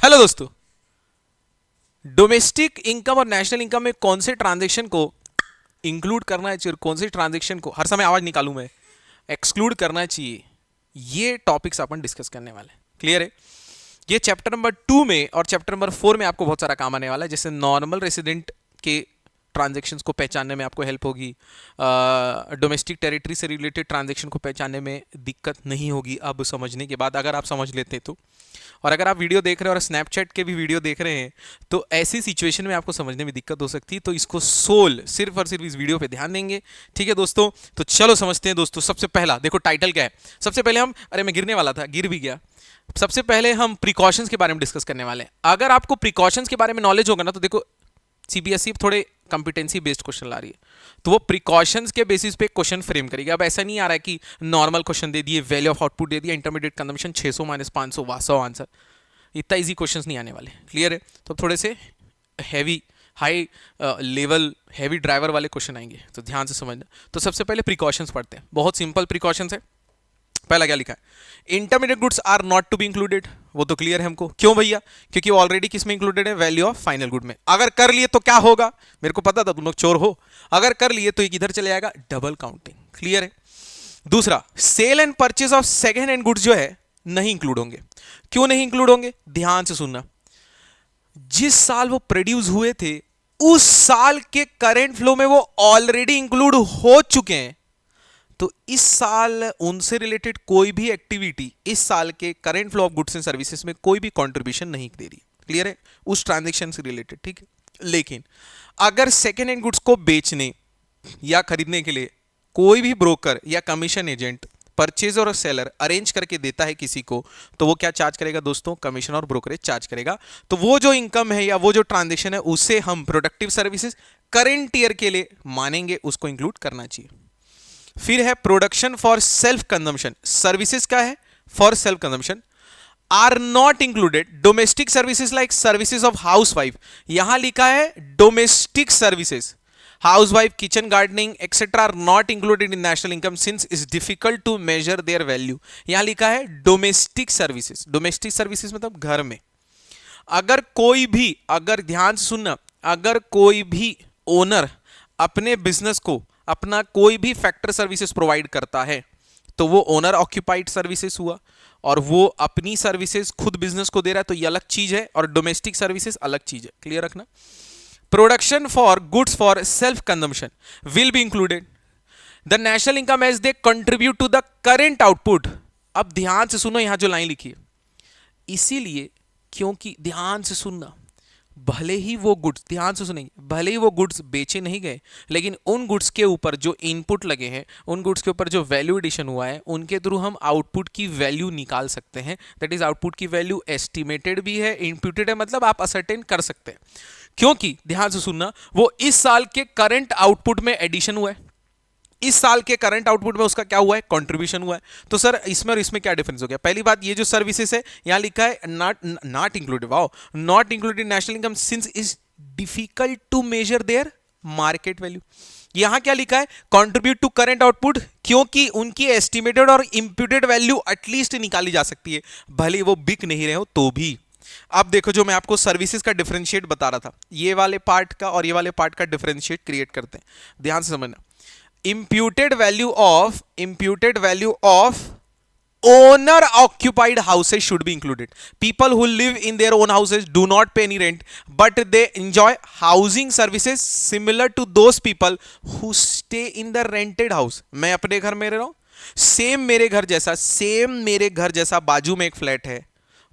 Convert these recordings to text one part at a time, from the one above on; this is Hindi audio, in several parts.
हेलो दोस्तों। डोमेस्टिक इनकम और नेशनल इनकम में कौन से ट्रांजैक्शन को इंक्लूड करना चाहिए, कौन से ट्रांजैक्शन को हर समय आवाज निकालूं मैं एक्सक्लूड करना चाहिए, ये टॉपिक्स अपन डिस्कस करने वाले हैं। क्लियर है? ये चैप्टर नंबर 2 में और चैप्टर नंबर 4 में आपको बहुत सारा काम आने वाला है। जैसे नॉर्मल रेसिडेंट के ट्रांजैक्शंस को पहचानने में आपको हेल्प होगी, डोमेस्टिक टेरिटरी से रिलेटेड ट्रांजैक्शन को पहचानने में दिक्कत नहीं होगी अब समझने के बाद, अगर आप समझ लेते तो। और अगर आप वीडियो देख रहे हैं और स्नैपचैट के भी वीडियो देख रहे हैं तो ऐसी सिचुएशन में आपको समझने में दिक्कत हो सकती है, तो इसको सोल सिर्फ और सिर्फ इस वीडियो पे ध्यान देंगे। ठीक है दोस्तों, तो चलो समझते हैं दोस्तों। सबसे पहला देखो टाइटल क्या है। सबसे पहले हम, अरे मैं गिरने वाला था, गिर भी गया। सबसे पहले हम प्रिकॉशंस के बारे में डिस्कस करने वाले हैं। अगर आपको प्रिकॉशंस के बारे में नॉलेज होगा ना, तो देखो सीबीएसई थोड़े कंपिटेंसी बेस्ड क्वेश्चन ला रही है, तो वो प्रिकॉशंस के बेसिस पे क्वेश्चन फ्रेम करेगी। अब ऐसा नहीं आ रहा है कि नॉर्मल क्वेश्चन दे दिए, वैल्यू ऑफ आउटपुट दे दिया, इंटरमीडिएट कंजम्पशन 600 माइनस 500 100 आंसर। इतना इजी क्वेश्चंस नहीं आने वाले। क्लियर है? तो थोड़े से heavy, high level, heavy driver वाले क्वेश्चन आएंगे, तो ध्यान से समझना। तो सबसे पहले प्रिकॉशंस पढ़ते हैं। बहुत सिंपल प्रिकॉशंस है। पहला क्या लिखा है? Intermediate goods are not to be included. वो तो क्लियर है हमको, क्यों भैया? क्योंकि वो ऑलरेडी किस में इंक्लूडेड है? वैल्यू ऑफ फाइनल गुड में। अगर कर लिए तो क्या होगा? मेरे को पता था तुम लोग चोर हो। अगर कर लिए तो एक इधर चले जाएगा, डबल काउंटिंग। क्लियर है? दूसरा, sale and purchase of second hand goods जो है नहीं इंक्लूड होंगे। क्यों नहीं इंक्लूड होंगे? ध्यान से सुनना। जिस साल वो प्रोड्यूस हुए थे उस साल के करेंट फ्लो में वो ऑलरेडी इंक्लूड हो चुके हैं, तो इस साल उनसे रिलेटेड कोई भी एक्टिविटी इस साल के current flow of goods and services में कोई भी कंट्रीब्यूशन नहीं दे रही। क्लियर है? उस ट्रांजैक्शन से रिलेटेड। ठीक है? लेकिन अगर सेकेंड हैंड गुड्स को बेचने या खरीदने के लिए कोई भी ब्रोकर या कमीशन एजेंट परचेज और सेलर अरेंज करके देता है किसी को, तो वो क्या चार्ज करेगा दोस्तों? कमीशन और ब्रोकरेज चार्ज करेगा। तो वो जो इनकम है या वो जो ट्रांजैक्शन है उसे हम प्रोडक्टिव सर्विसेज करेंट ईयर के लिए मानेंगे, उसको इंक्लूड करना चाहिए। फिर है production for self consumption. Services क्या है? For self consumption are not included domestic services like services of house wife. यहां लिखा है domestic services, house wife, kitchen gardening etcetera are not included in national income since is difficult to measure their value. यहां लिखा है डोमेस्टिक सर्विसेज। डोमेस्टिक सर्विसेज मतलब घर में। अगर कोई भी, अगर ध्यान से सुनना, अगर कोई भी ओनर अपने बिजनेस को अपना कोई भी फैक्टर सर्विसेज प्रोवाइड करता है तो वो ओनर ऑक्यूपाइड सर्विसेज हुआ, और वो अपनी सर्विसेज खुद बिजनेस को दे रहा है, तो ये अलग चीज है, और डोमेस्टिक सर्विसेज अलग चीज है। क्लियर रखना। Production for goods for self consumption will be included the national income as they contribute to the current output. अब ध्यान से सुनो यहां जो लाइन लिखी है, इसीलिए, क्योंकि ध्यान से सुनना, भले ही वो गुड्स, ध्यान से सुनेंगे, भले ही वो गुड्स बेचे नहीं गए, लेकिन उन गुड्स के ऊपर जो इनपुट लगे हैं, उन गुड्स के ऊपर जो वैल्यू एडिशन हुआ है, उनके थ्रू हम आउटपुट की वैल्यू निकाल सकते हैं। दैट इज आउटपुट की वैल्यू एस्टिमेटेड भी है, इम्प्यूटेड है, मतलब आप असर्टेन कर सकते हैं। क्योंकि ध्यान से सुनना, वो इस साल के करंट आउटपुट में एडिशन हुआ है, इस साल के करंट आउटपुट में उसका क्या हुआ है? कंट्रीब्यूशन हुआ है। तो सर इसमें और इसमें क्या डिफरेंस हो गया? पहली बात, ये जो सर्विसेज है यहां लिखा है not included, wow, not included national income since is difficult to measure their market value. यहां क्या लिखा है? कंट्रीब्यूट टू करंट आउटपुट, क्योंकि उनकी एस्टिमेटेड और इंप्यूटेड वैल्यू एटलीस्ट निकाली जा सकती है, भले वो बिक नहीं रहे हो तो भी। अब देखो, जो मैं आपको सर्विसेज का डिफरेंशिएट बता रहा था, ये वाले पार्ट का और ये वाले पार्ट का डिफरेंशिएट क्रिएट करते हैं। ध्यान से समझना। imputed value of owner occupied houses should be included. People who live in their own houses do not pay any rent, but they enjoy housing services similar to those people who stay in the rented house. मैं अपने घर में रह रहा हूं, सेम मेरे घर जैसा बाजू में एक फ्लैट है,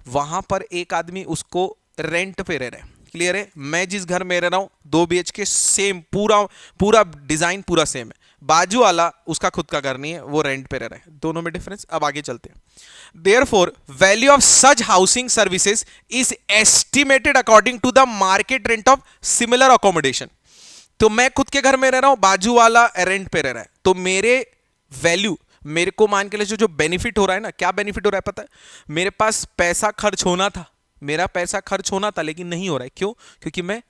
वहां पर एक आदमी उसको रेंट पे रह रहा है। क्लियर है? मैं जिस घर में रह रहा हूं 2 BHK, सेम, पूरा डिजाइन पूरा सेम है, बाजू वाला उसका खुद का घर नहीं है, वो रेंट पे रह रहा है। दोनों में डिफरेंस। अब आगे चलते हैं। Therefore value of such housing services is estimated according to the market rent of similar accommodation. तो मैं खुद के घर में रह रहा हूं, बाजू वाला रेंट पे रह रहा है, तो मेरे वैल्यू, मेरे को मान के लिए जो बेनिफिट हो रहा है ना, क्या बेनिफिट हो रहा है पता है? मेरे पास पैसा खर्च होना था, मेरा पैसा खर्च होना था, लेकिन नहीं हो रहा है। क्यों? क्योंकि मैं,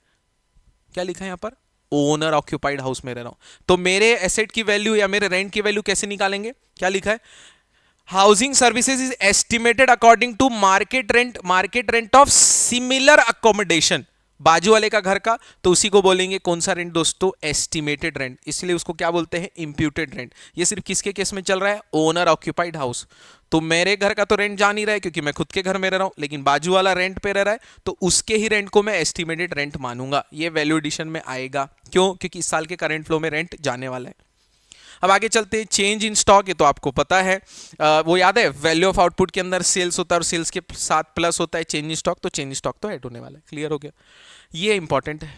क्या लिखा है यहां पर? ओनर ऑक्यूपाइड हाउस में रह रहा हूं। तो मेरे एसेट की वैल्यू या मेरे रेंट की वैल्यू कैसे निकालेंगे? क्या लिखा है? Housing services is estimated according to market rent of similar accommodation. बाजू वाले का घर का तो उसी को बोलेंगे कौन सा रेंट दोस्तों, एस्टिमेटेड रेंट, इसलिए उसको क्या बोलते हैं, इंप्यूटेड रेंट। ये सिर्फ किसके केस में चल रहा है, ओनर ऑक्यूपाइड हाउस। तो मेरे घर का तो रेंट जा नहीं रहा है क्योंकि मैं खुद के घर में रह रहा हूं, लेकिन बाजू वाला रेंट पे रह रहा है तो उसके ही रेंट को मैं एस्टिमेटेड रेंट मानूंगा। ये वैल्यू एडिशन में आएगा, क्यों, क्योंकि इस साल के करंट फ्लो में रेंट जाने वाला है। अब आगे चलते हैं, चेंज इन स्टॉक, ये तो आपको पता है, वो याद है वैल्यू ऑफ आउटपुट के अंदर सेल्स होता है और सेल्स के साथ प्लस होता है चेंज इन स्टॉक, तो चेंज इन स्टॉक तो ऐड होने वाला है। क्लियर हो गया, ये इंपॉर्टेंट है,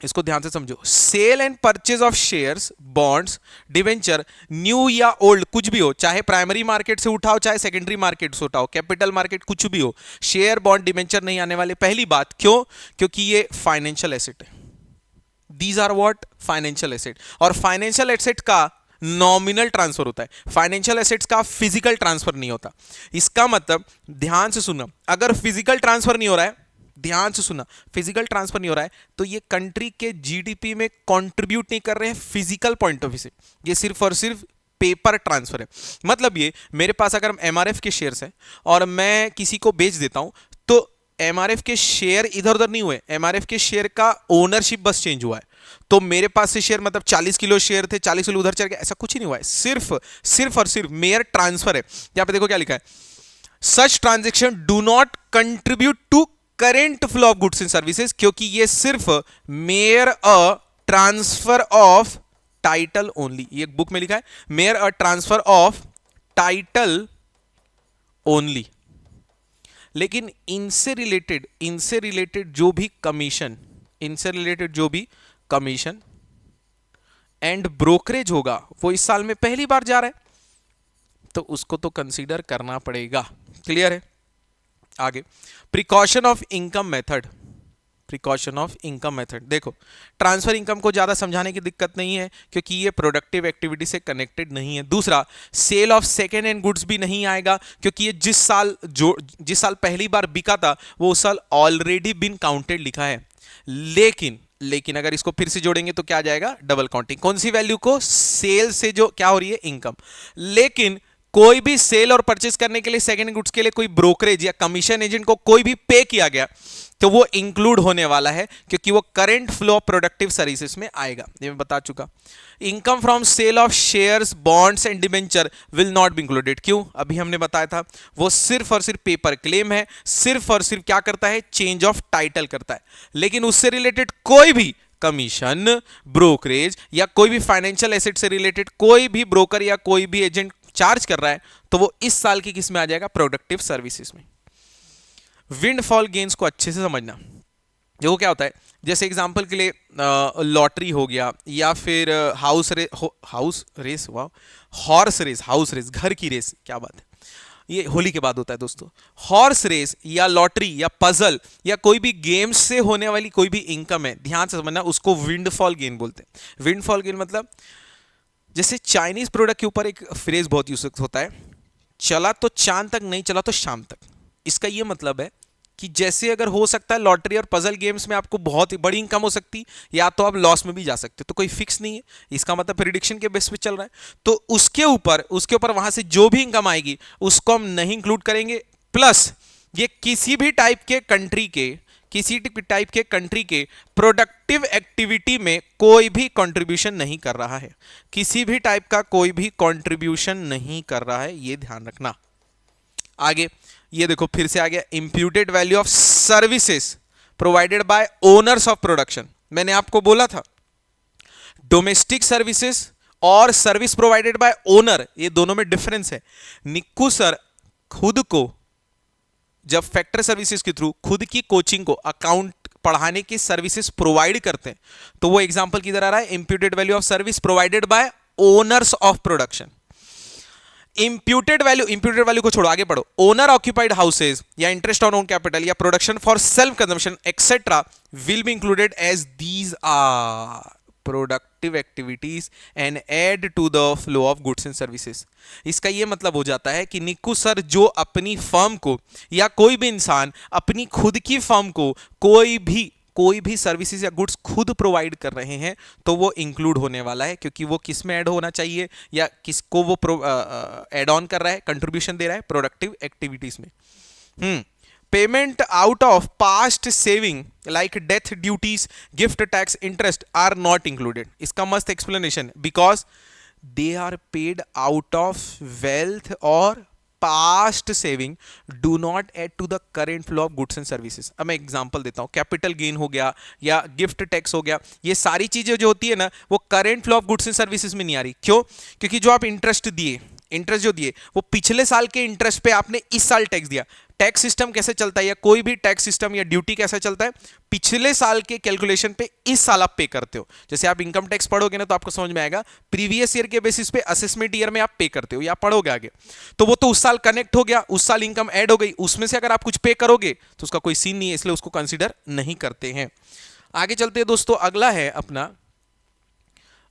इसको ध्यान से समझो। Sale and purchase of shares, bonds, debenture, new या ओल्ड कुछ भी हो, चाहे प्राइमरी मार्केट से उठाओ चाहे सेकेंडरी मार्केट से उठाओ, कैपिटल मार्केट कुछ भी हो, शेयर बॉन्ड डिवेंचर नहीं आने वाले। पहली बात क्यों, क्योंकि ये फाइनेंशियल एसेट है। These are what, financial asset, और फाइनेंशियल एसेट का नॉमिनल ट्रांसफर होता है, फाइनेंशियल एसेट्स का फिजिकल ट्रांसफर नहीं होता। इसका मतलब ध्यान से सुनना, अगर फिजिकल ट्रांसफर नहीं हो रहा है, ध्यान से सुनना, फिजिकल ट्रांसफर नहीं हो रहा है तो ये कंट्री के जीडीपी में कंट्रीब्यूट नहीं कर रहे हैं फिजिकल पॉइंट ऑफ व्यू से, ये सिर्फ और सिर्फ पेपर ट्रांसफर है। मतलब ये मेरे पास अगर एमआरएफ के शेयर्स हैं और मैं किसी को बेच देता हूं तो एमआरएफ के शेयर इधर उधर नहीं हुए, एमआरएफ के शेयर का ओनरशिप बस चेंज हुआ है। तो मेरे पास से शेयर मतलब 40 किलो शेयर थे, 40 किलो उधर चल गया, ऐसा कुछ ही नहीं हुआ है, सिर्फ और सिर्फ मेयर ट्रांसफर है। यहां पे देखो क्या लिखा है, such transaction do not contribute to current flow of goods and services, क्योंकि ये सिर्फ mere a transfer of title only, ये बुक में लिखा है mere a transfer of title only. लेकिन इनसे रिलेटेड जो भी कमीशन एंड ब्रोकरेज होगा वो इस साल में पहली बार जा रहा है, तो उसको तो कंसीडर करना पड़ेगा। क्लियर है, आगे प्रिकॉशन ऑफ इनकम मेथड, देखो ट्रांसफर इनकम को ज्यादा समझाने की दिक्कत नहीं है क्योंकि ये प्रोडक्टिव एक्टिविटी से कनेक्टेड नहीं है। दूसरा, sale of second hand goods भी नहीं आएगा क्योंकि ये जिस साल पहली बार बिका था वो उस साल ऑलरेडी बिन काउंटेड लिखा है। लेकिन अगर इसको फिर से जोड़ेंगे तो क्या आ जाएगा, डबल काउंटिंग। कौन सी वैल्यू को, सेल से जो क्या हो रही है, इनकम। लेकिन कोई भी सेल और परचेस करने के लिए सेकंड गुड्स के लिए कोई ब्रोकरेज या कमीशन एजेंट को कोई भी पे किया गया तो वो इंक्लूड होने वाला है क्योंकि वो current flow of productive services में आएगा, ये मैं बता चुका। Income from sale of shares, bonds and debenture will not be included. क्यों, अभी हमने बताया था वो सिर्फ और सिर्फ पेपर क्लेम है, सिर्फ और सिर्फ क्या करता है, चेंज ऑफ टाइटल करता है। लेकिन उससे रिलेटेड कोई भी कमीशन, ब्रोकरेज या कोई भी फाइनेंशियल एसेट से रिलेटेड कोई भी ब्रोकर या कोई भी एजेंट चार्ज कर रहा है तो वो इस साल की किस में आ जाएगा, प्रोडक्टिव सर्विसेज में। विंडफॉल गेन्स को अच्छे से समझना, देखो क्या होता है, जैसे एग्जांपल के लिए लॉटरी हो गया या फिर हॉर्स रेस, घर की रेस, क्या बात है, ये होली के बाद होता है दोस्तों। हॉर्स रेस या लॉटरी या पजल या कोई भी गेम्स से होने वाली कोई भी इनकम है, ध्यान से समझना, उसको विंडफॉल गेन बोलते हैं। विंडफॉल गेन मतलब जैसे चाइनीज प्रोडक्ट के ऊपर एक फ्रेज बहुत यूज होता है, चला तो चांद तक, नहीं चला तो शाम तक। इसका यह मतलब है कि जैसे अगर हो सकता है लॉटरी और पजल गेम्स में आपको बहुत बड़ी इनकम हो सकती, या तो आप लॉस में भी जा सकते, तो कोई फिक्स नहीं है, इसका मतलब प्रेडिक्शन के बेस पे चल रहा है। तो उसके ऊपर वहां से जो भी इनकम आएगी उसको हम नहीं इंक्लूड करेंगे। प्लस ये किसी भी टाइप के कंट्री के प्रोडक्टिव एक्टिविटी में कोई भी कंट्रीब्यूशन नहीं कर रहा है, किसी भी टाइप का कोई भी कंट्रीब्यूशन नहीं कर रहा है, ये ध्यान रखना। आगे ये देखो फिर से आ गया, imputed value of services provided by owners of production. मैंने आपको बोला था डोमेस्टिक सर्विसेज और सर्विस प्रोवाइडेड बाय ओनर, ये दोनों में डिफरेंस है। निक्कू सर खुद को जब फैक्टर सर्विसेज के थ्रू खुद की कोचिंग को अकाउंट पढ़ाने की सर्विसेज प्रोवाइड करते हैं तो वो एग्जांपल किधर आ रहा है, imputed value of service provided by owners of production. Imputed value को छोड़ो, आगे पढ़ो। ओनर ऑक्यूपाइड हाउसेज या इंटरेस्ट ऑन ओन कैपिटल या production for self consumption etcetera will be included as these are productive activities and add to the flow of goods and services. इसका यह मतलब हो जाता है कि निक्कू सर जो अपनी फर्म को या कोई भी इंसान अपनी खुद की फर्म को कोई भी कोई भी सर्विसेज या गुड्स खुद प्रोवाइड कर रहे हैं तो वो इंक्लूड होने वाला है, क्योंकि वो किस में ऐड होना चाहिए या किसको वो ऐड ऑन कर रहा है, कंट्रीब्यूशन दे रहा है प्रोडक्टिव एक्टिविटीज में। Payment out of past saving like death duties, gift tax, interest are not included. इसका मस्त explanation, because they are paid out of wealth और past saving do not add to the current flow of goods and services. अब मैं एग्जांपल देता हूं, कैपिटल गेन हो गया या गिफ्ट टैक्स हो गया, ये सारी चीजें जो होती है ना वो current flow of goods and services में नहीं आ रही। क्यों? क्योंकि जो आप इंटरेस्ट दिए, इंटरेस्ट जो दिए वो पिछले साल के इंटरेस्ट पे आपने इस साल टैक्स दिया। टैक्स सिस्टम कैसे चलता है या कोई भी टैक्स सिस्टम या ड्यूटी कैसे चलता है, पिछले साल के कैलकुलेशन पे इस साल आप पे करते हो। जैसे आप इनकम टैक्स पढ़ोगे ना तो आपको समझ में आएगा, प्रीवियस ईयर के बेसिस पे असेसमेंट ईयर में आप पे करते हो या पढ़ोगे आगे, तो वो तो उस साल कनेक्ट हो गया, उस साल इनकम ऐड हो गई, उसमें से अगर आप कुछ पे करोगे तो उसका कोई सीन नहीं है, इसलिए उसको कंसिडर नहीं करते हैं। आगे चलते हैं दोस्तों, अगला है अपना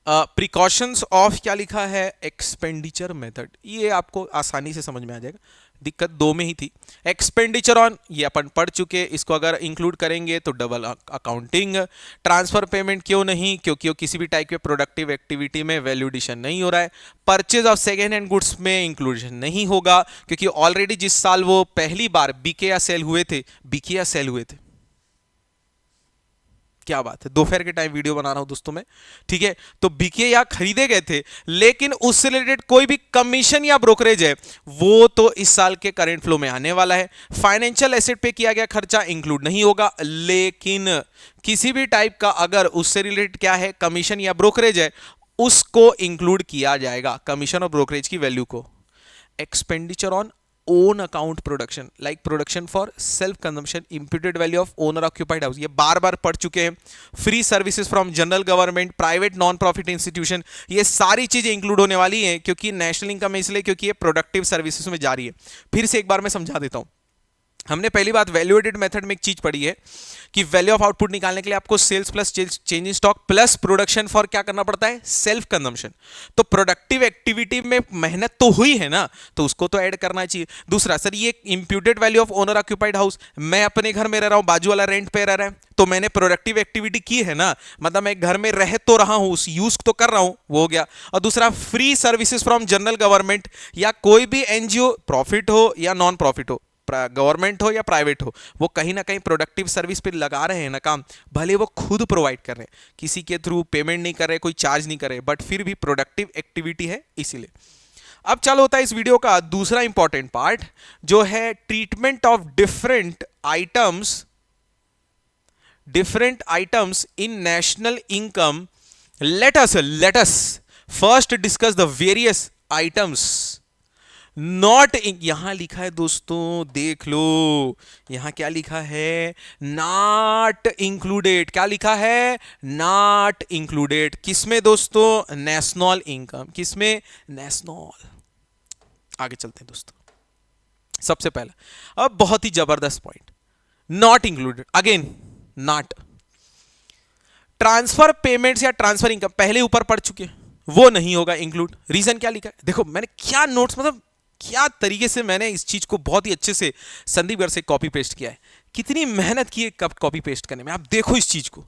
प्रिकॉशंस ऑफ, क्या लिखा है, एक्सपेंडिचर मेथड। ये आपको आसानी से समझ में आ जाएगा, दिक्कत दो में ही थी। एक्सपेंडिचर ऑन, ये अपन पढ़ चुके, इसको अगर इंक्लूड करेंगे तो डबल अकाउंटिंग। ट्रांसफर पेमेंट क्यों नहीं? क्योंकि वो किसी भी टाइप के प्रोडक्टिव एक्टिविटी में वैल्यू एडिशन नहीं हो रहा है। Purchase of second hand goods में इंक्लूजन नहीं होगा, क्योंकि ऑलरेडी जिस साल वो पहली बार बिके या सेल हुए थे, बिके या सेल हुए थे, क्या बात है, दोपहर के टाइम वीडियो बना रहा हूं दोस्तों मैं, ठीक है, तो बिके या खरीदे गए थे, लेकिन उससे रिलेटेड कोई भी कमीशन या ब्रोकरेज है वो तो इस साल के करंट फ्लो में आने वाला है। फाइनेंशियल एसेट पे किया गया खर्चा इंक्लूड नहीं होगा, लेकिन किसी भी टाइप का अगर उससे रिलेटेड क्या है, कमीशन या ब्रोकरेज है, उसको इंक्लूड किया जाएगा, कमीशन और ब्रोकरेज की वैल्यू को। Expenditure on own account production like production for self consumption, imputed value of owner occupied house, ये बार बार पढ़ चुके हैं। Free services from general government, private non profit institution, ये सारी चीजें इंक्लूड होने वाली हैं, क्योंकि नेशनल इनकम है इसलिए, क्योंकि ये प्रोडक्टिव सर्विसेज में जा रही है। फिर से एक बार मैं समझा देता हूं, हमने पहली बात वैल्यू एडेड मेथड में एक चीज पढ़ी है कि वैल्यू ऑफ आउटपुट निकालने के लिए आपको sales plus change in stock plus production for क्या करना पड़ता है, सेल्फ कंजम्पशन। तो प्रोडक्टिव एक्टिविटी में मेहनत तो हुई है ना, तो उसको तो ऐड करना चाहिए। दूसरा, सर ये imputed value of owner occupied house, मैं अपने घर में रह रहा हूं, बाजू वाला रेंट पे रह रहा है, तो मैंने प्रोडक्टिव एक्टिविटी की है ना, मतलब मैं घर में रह तो रहा हूं, उस यूज तो कर रहा हूं, वो हो गया। और दूसरा, free services from general government या कोई भी एनजीओ, प्रॉफिट हो या नॉन प्रॉफिट हो, गवर्नमेंट हो या प्राइवेट हो, वो कहीं ना कहीं प्रोडक्टिव सर्विस पे लगा रहे हैं ना काम, भले वो खुद प्रोवाइड कर रहे हैं, किसी के थ्रू पेमेंट नहीं कर रहे, कोई चार्ज नहीं कर रहे, बट फिर भी प्रोडक्टिव एक्टिविटी है, इसीलिए। अब चालू होता है इस वीडियो का दूसरा इंपॉर्टेंट पार्ट, जो है treatment of different items in national income. Let us first discuss the various items not, यहां लिखा है दोस्तों, देख लो, यहां क्या लिखा है, नॉट इंक्लूडेड। क्या लिखा है, नॉट इंक्लूडेड। किसमें दोस्तों, नेशनल इनकम, किसमें, नेशनल। आगे चलते हैं दोस्तों। सबसे पहला, अब बहुत ही जबरदस्त point, not included, again not. Transfer payments या ट्रांसफर इनकम पहले ऊपर पढ़ चुके हैं, वो नहीं होगा इंक्लूड। रीजन क्या लिखा है, देखो मैंने क्या नोट्स, मतलब क्या तरीके से मैंने इस चीज को बहुत ही अच्छे से संदीप घर से कॉपी पेस्ट किया है, कितनी मेहनत की है कब कॉपी पेस्ट करने में, आप देखो इस चीज को,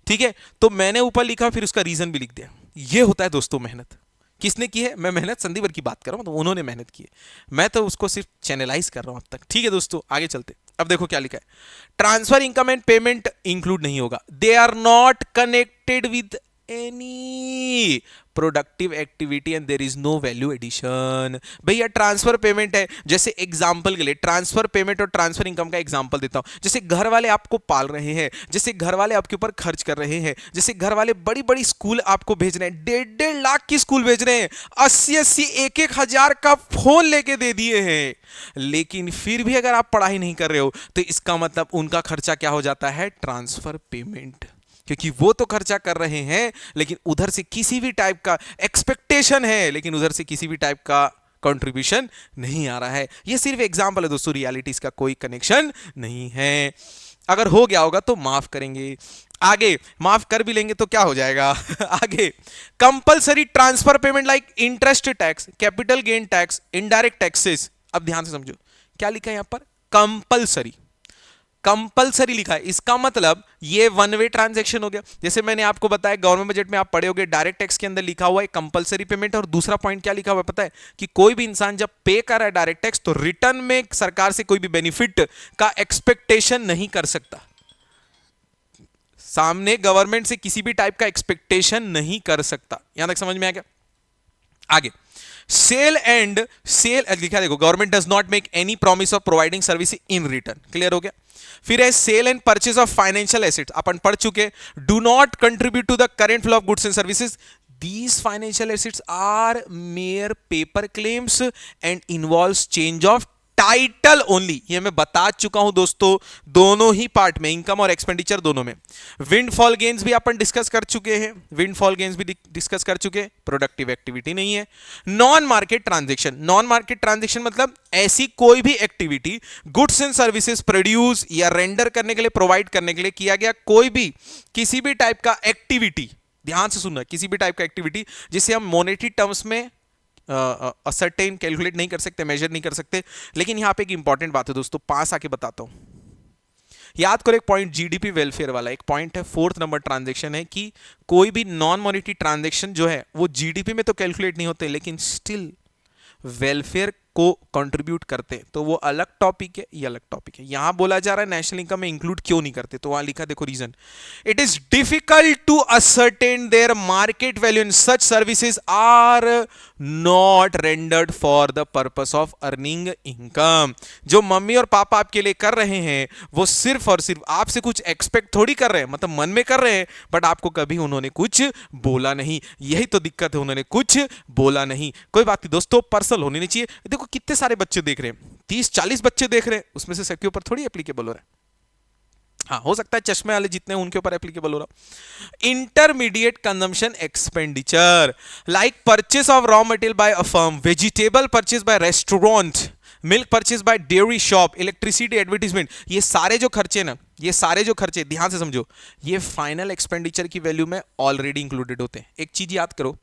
ठीक है। तो मैंने ऊपर लिखा, फिर उसका रीजन भी लिख दिया। ये होता है दोस्तों मेहनत। किसने की है, मैं मेहनत संदीप घर की बात कर रहा हूं, तो उन्होंने मेहनत की है, मैं तो उसको सिर्फ चैनलाइज कर रहा हूं अब तक, ठीक है दोस्तों। आगे चलते, अब देखो क्या लिखा है, transfer income and payment include नहीं होगा, they are not connected with any productive activity and there is no value addition. भैया ट्रांसफर पेमेंट है, जैसे एग्जांपल के लिए ट्रांसफर पेमेंट और ट्रांसफर इनकम का एग्जांपल देता हूं, जैसे घर वाले आपको पाल रहे हैं, जैसे घर वाले आपके ऊपर खर्च कर रहे हैं, जैसे घर वाले बड़ी बड़ी स्कूल आपको भेज रहे हैं, 1.5 लाख की स्कूल भेज रहे हैं, 80 1 हजार का फोन लेके दे दिए हैं, लेकिन फिर भी अगर आप पढ़ाई नहीं कर रहे हो तो इसका मतलब उनका खर्चा क्या हो जाता है, ट्रांसफर पेमेंट, क्योंकि वो तो खर्चा कर रहे हैं लेकिन उधर से किसी भी टाइप का एक्सपेक्टेशन है, लेकिन उधर से किसी भी टाइप का कंट्रीब्यूशन नहीं आ रहा है। ये सिर्फ एग्जांपल है दोस्तों, रियलिटीज का कोई कनेक्शन नहीं है। अगर हो गया होगा तो माफ करेंगे, आगे माफ कर भी लेंगे तो क्या हो जाएगा आगे, compulsory transfer payment like interest tax, capital gain tax, indirect taxes. अब ध्यान से समझो क्या लिखा है यहां पर, कंपलसरी कंपलसरी लिखा है, इसका मतलब ये वन वे ट्रांजैक्शन हो गया। जैसे मैंने आपको बताया गवर्नमेंट बजट में आप पढ़े होंगे, डायरेक्ट टैक्स के अंदर लिखा हुआ है कंपलसरी पेमेंट, और दूसरा पॉइंट क्या लिखा हुआ है पता है, कि कोई भी इंसान जब पे कर रहा है डायरेक्ट टैक्स तो रिटर्न में सरकार से कोई भी बेनिफिट का एक्सपेक्टेशन नहीं कर सकता, सामने गवर्नमेंट से किसी भी टाइप का एक्सपेक्टेशन नहीं कर सकता। यहां तक समझ में आ गया? आगे सेल लिखा देखो, government does not make any promise of providing service in return. Clear हो गया? फिर है sale and purchase of financial assets, अपन पढ़ चुके, do not contribute to the current flow of goods and services, these financial assets are mere paper claims and involves change of title only. ये मैं बता चुका हूं दोस्तों, दोनों ही पार्ट में, इनकम और एक्सपेंडिचर दोनों में। विंडफॉल गेन्स भी अपन डिस्कस कर चुके हैं, विंडफॉल गेन्स भी डिस्कस कर चुके हैं, प्रोडक्टिव एक्टिविटी नहीं है। Non market transaction, non market transaction मतलब ऐसी कोई भी activity goods and services produce या रेंडर करने के लिए, प्रोवाइड करने के लिए किया गया कोई भी किसी भी टाइप का एक्टिविटी, ध्यान से सुनना, किसी भी टाइप का एक्टिविटी जिसे हम मॉनेटरी टर्म्स में असर्टेन कैलकुलेट नहीं कर सकते, मेजर नहीं कर सकते। लेकिन यहां पे एक इंपॉर्टेंट बात है दोस्तों, पास आके बताता हूं, याद करो एक पॉइंट जीडीपी वेलफेयर वाला एक पॉइंट है, 4th नंबर ट्रांजैक्शन है कि कोई भी नॉन मॉनेटरी ट्रांजैक्शन जो है वो जीडीपी में तो कैलकुलेट नहीं होते, लेकिन स्टिल वेलफेयर को कंट्रीब्यूट करते हैं, तो वो अलग टॉपिक है, ये अलग टॉपिक है। यहां बोला जा रहा है नेशनल इनकम में इंक्लूड क्यों नहीं करते, तो वहां लिखा देखो reason, it is difficult to ascertain their market value in such services are not rendered for the purpose of earning income. जो मम्मी और पापा आपके लिए कर रहे हैं वो सिर्फ और सिर्फ आपसे कुछ एक्सपेक्ट थोड़ी कर रहे हैं, मतलब मन में कर रहे हैं, बट आपको कभी उन्होंने कुछ बोला नहीं, यही तो दिक्कत है, उन्होंने कुछ बोला नहीं। कोई बात नहीं दोस्तों, पर्सनल होनी नहीं चाहिए। देखो कितने सारे बच्चे देख रहे हैं, 30-40 बच्चे देख रहे हैं, उसमें से सबके ऊपर थोड़ी एप्लीकेबल हो रहा है। हाँ, हो सकता है चश्मे वाले जितने उनके ऊपर एप्लीकेबल हो रहा। Intermediate consumption expenditure like purchase of raw material by a firm, vegetable purchase by restaurant, milk purchase by dairy shop, electricity advertisement, ये सारे जो खर्चे ना, ये सारे जो खर्चे ध्यान से समझो, ये फाइनल एक्सपेंडिचर की वैल्यू में ऑलरेडी इंक्लूडेड होते हैं। एक चीज याद करो,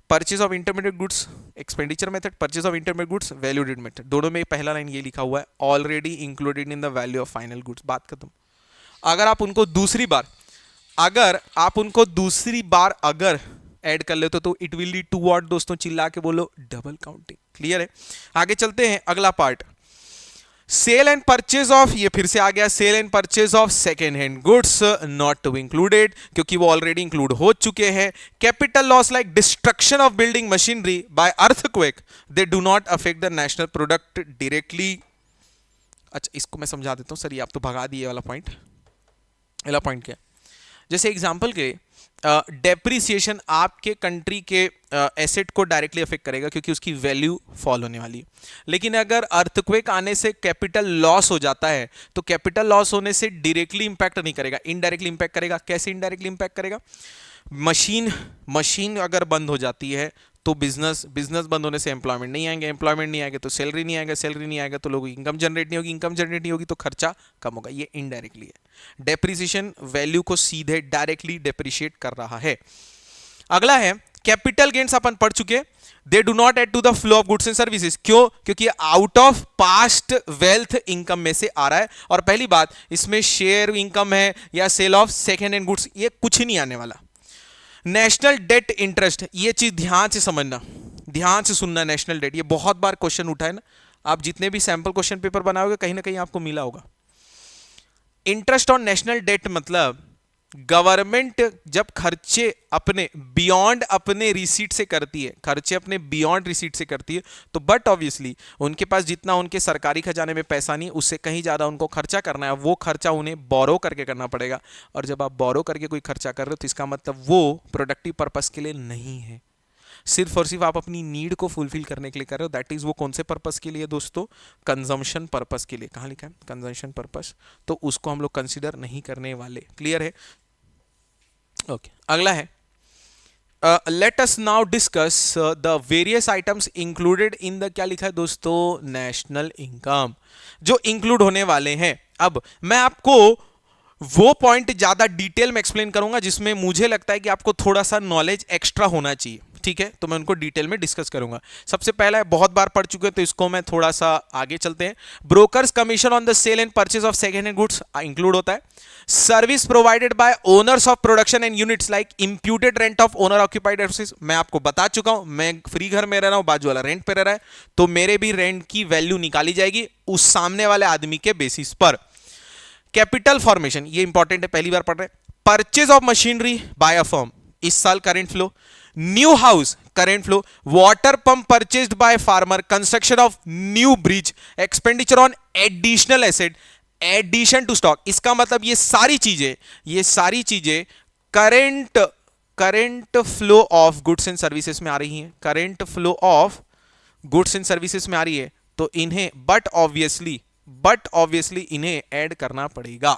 purchase of intermediate goods expenditure method, purchase of intermediate goods value added method, दोनों में पहला लाइन ये लिखा हुआ है, already included in the value of final goods. बात खत्म। अगर आप उनको दूसरी बार अगर ऐड कर लेते तो it will lead to what दोस्तों, चिल्ला के बोलो, डबल काउंटिंग। क्लियर है? आगे चलते हैं, अगला part, sale and purchase of, ये फिर से आ गया, sale and purchase of second hand goods not to be included, क्योंकि वो ऑलरेडी इंक्लूड हो चुके हैं। Capital loss like destruction of building machinery by earthquake, they do not affect the national product directly. अच्छा, इसको मैं समझा देता हूं सर, ये आप तो भगा दिए वाला पॉइंट। वाला पॉइंट क्या है, जैसे एग्जांपल के डेप्रिसिएशन आपके कंट्री के एसेट को डायरेक्टली अफेक्ट करेगा क्योंकि उसकी वैल्यू फॉल होने वाली है। लेकिन अगर अर्थक्वेक आने से कैपिटल लॉस हो जाता है तो कैपिटल लॉस होने से डायरेक्टली इंपैक्ट नहीं करेगा, इनडायरेक्टली इंपैक्ट करेगा। कैसे इनडायरेक्टली इंपैक्ट करेगा? मशीन अगर बंद हो जाती है तो बिजनेस बंद होने से एम्प्लॉयमेंट नहीं आएंगे, एम्प्लॉयमेंट नहीं आएगा तो सैलरी नहीं आएगा, सैलरी नहीं आएगा तो लोगों की इनकम जनरेट नहीं होगी, इनकम जनरेट नहीं होगी तो खर्चा कम होगा। ये इनडायरेक्टली है। डेप्रिसिएशन वैल्यू को सीधे डायरेक्टली डेप्रिशिएट कर रहा है। अगला है कैपिटल गेन्स, अपन पढ़ चुके, they do not add to the flow of goods and services. क्यों? क्योंकि out of past wealth income में से आ रहा है। और पहली बात, इसमें शेयर इनकम है या sale of second hand goods, ये कुछ नहीं आने वाला। नेशनल डेट इंटरेस्ट, ये चीज ध्यान से समझना, ध्यान से सुनना। नेशनल डेट, ये बहुत बार क्वेश्चन उठा है ना, आप जितने भी सैंपल क्वेश्चन पेपर बनाओगे कहीं ना कहीं आपको मिला होगा। इंटरेस्ट ऑन नेशनल डेट मतलब गवर्नमेंट जब खर्चे अपने बियॉन्ड अपने रिसीट से करती है, खर्चे अपने बियॉन्ड रिसीट से करती है, तो बट ऑब्वियसली उनके पास जितना उनके सरकारी खजाने में पैसा नहीं, उससे कहीं ज़्यादा उनको खर्चा करना है, वो खर्चा उन्हें बोरो करके करना पड़ेगा। और जब आप बोरो करके कोई खर्चा कर रहे हो तो इसका मतलब वो प्रोडक्टिव पर्पस के लिए नहीं है, सिर्फ और सिर्फ आप अपनी नीड को फुलफिल करने के लिए कर रहे हो। दैट इज वो कौन से पर्पस के लिए दोस्तों? कंजम्पशन पर्पस के लिए। कहाँ लिखा है? Consumption purpose. तो उसको हम लोग कंसिडर नहीं करने वाले। क्लियर है? ओके, अगला है, let us now discuss the various items included in the, क्या लिखा है दोस्तों? नेशनल इनकम, जो इंक्लूड होने वाले हैं। अब मैं आपको वो पॉइंट ज्यादा डिटेल में एक्सप्लेन करूंगा जिसमें मुझे लगता है कि आपको थोड़ा सा नॉलेज एक्स्ट्रा होना चाहिए। ठीक है, तो मैं उनको डिटेल में डिस्कस करूंगा। सबसे पहला है, बहुत बार पढ़ चुके हैं तो इसको मैं थोड़ा सा आगे चलते हैं। Brokers commission on the sale and purchase of second hand goods include होता है। Service provided by owners of production and units like imputed rent of owner occupied houses. मैं आपको बता चुका हूं, मैं फ्री घर में रह रहा हूं, बाजू वाला रेंट पे रह रहा है, तो मेरे भी रेंट की वैल्यू निकाली जाएगी उस सामने वाले आदमी के बेसिस पर। कैपिटल फॉर्मेशन, ये इंपॉर्टेंट है, पहली बार पढ़ रहे हैं। Purchase of machinery by a firm, इस साल current flow. New house, current flow. Water pump purchased by farmer, construction of new bridge, expenditure on additional asset, addition to stock. इसका मतलब ये सारी चीजें current flow of goods and services में आ रही हैं, current flow of goods and services में आ रही है, तो इन्हें बट ऑब्वियसली इन्हें ऐड करना पड़ेगा।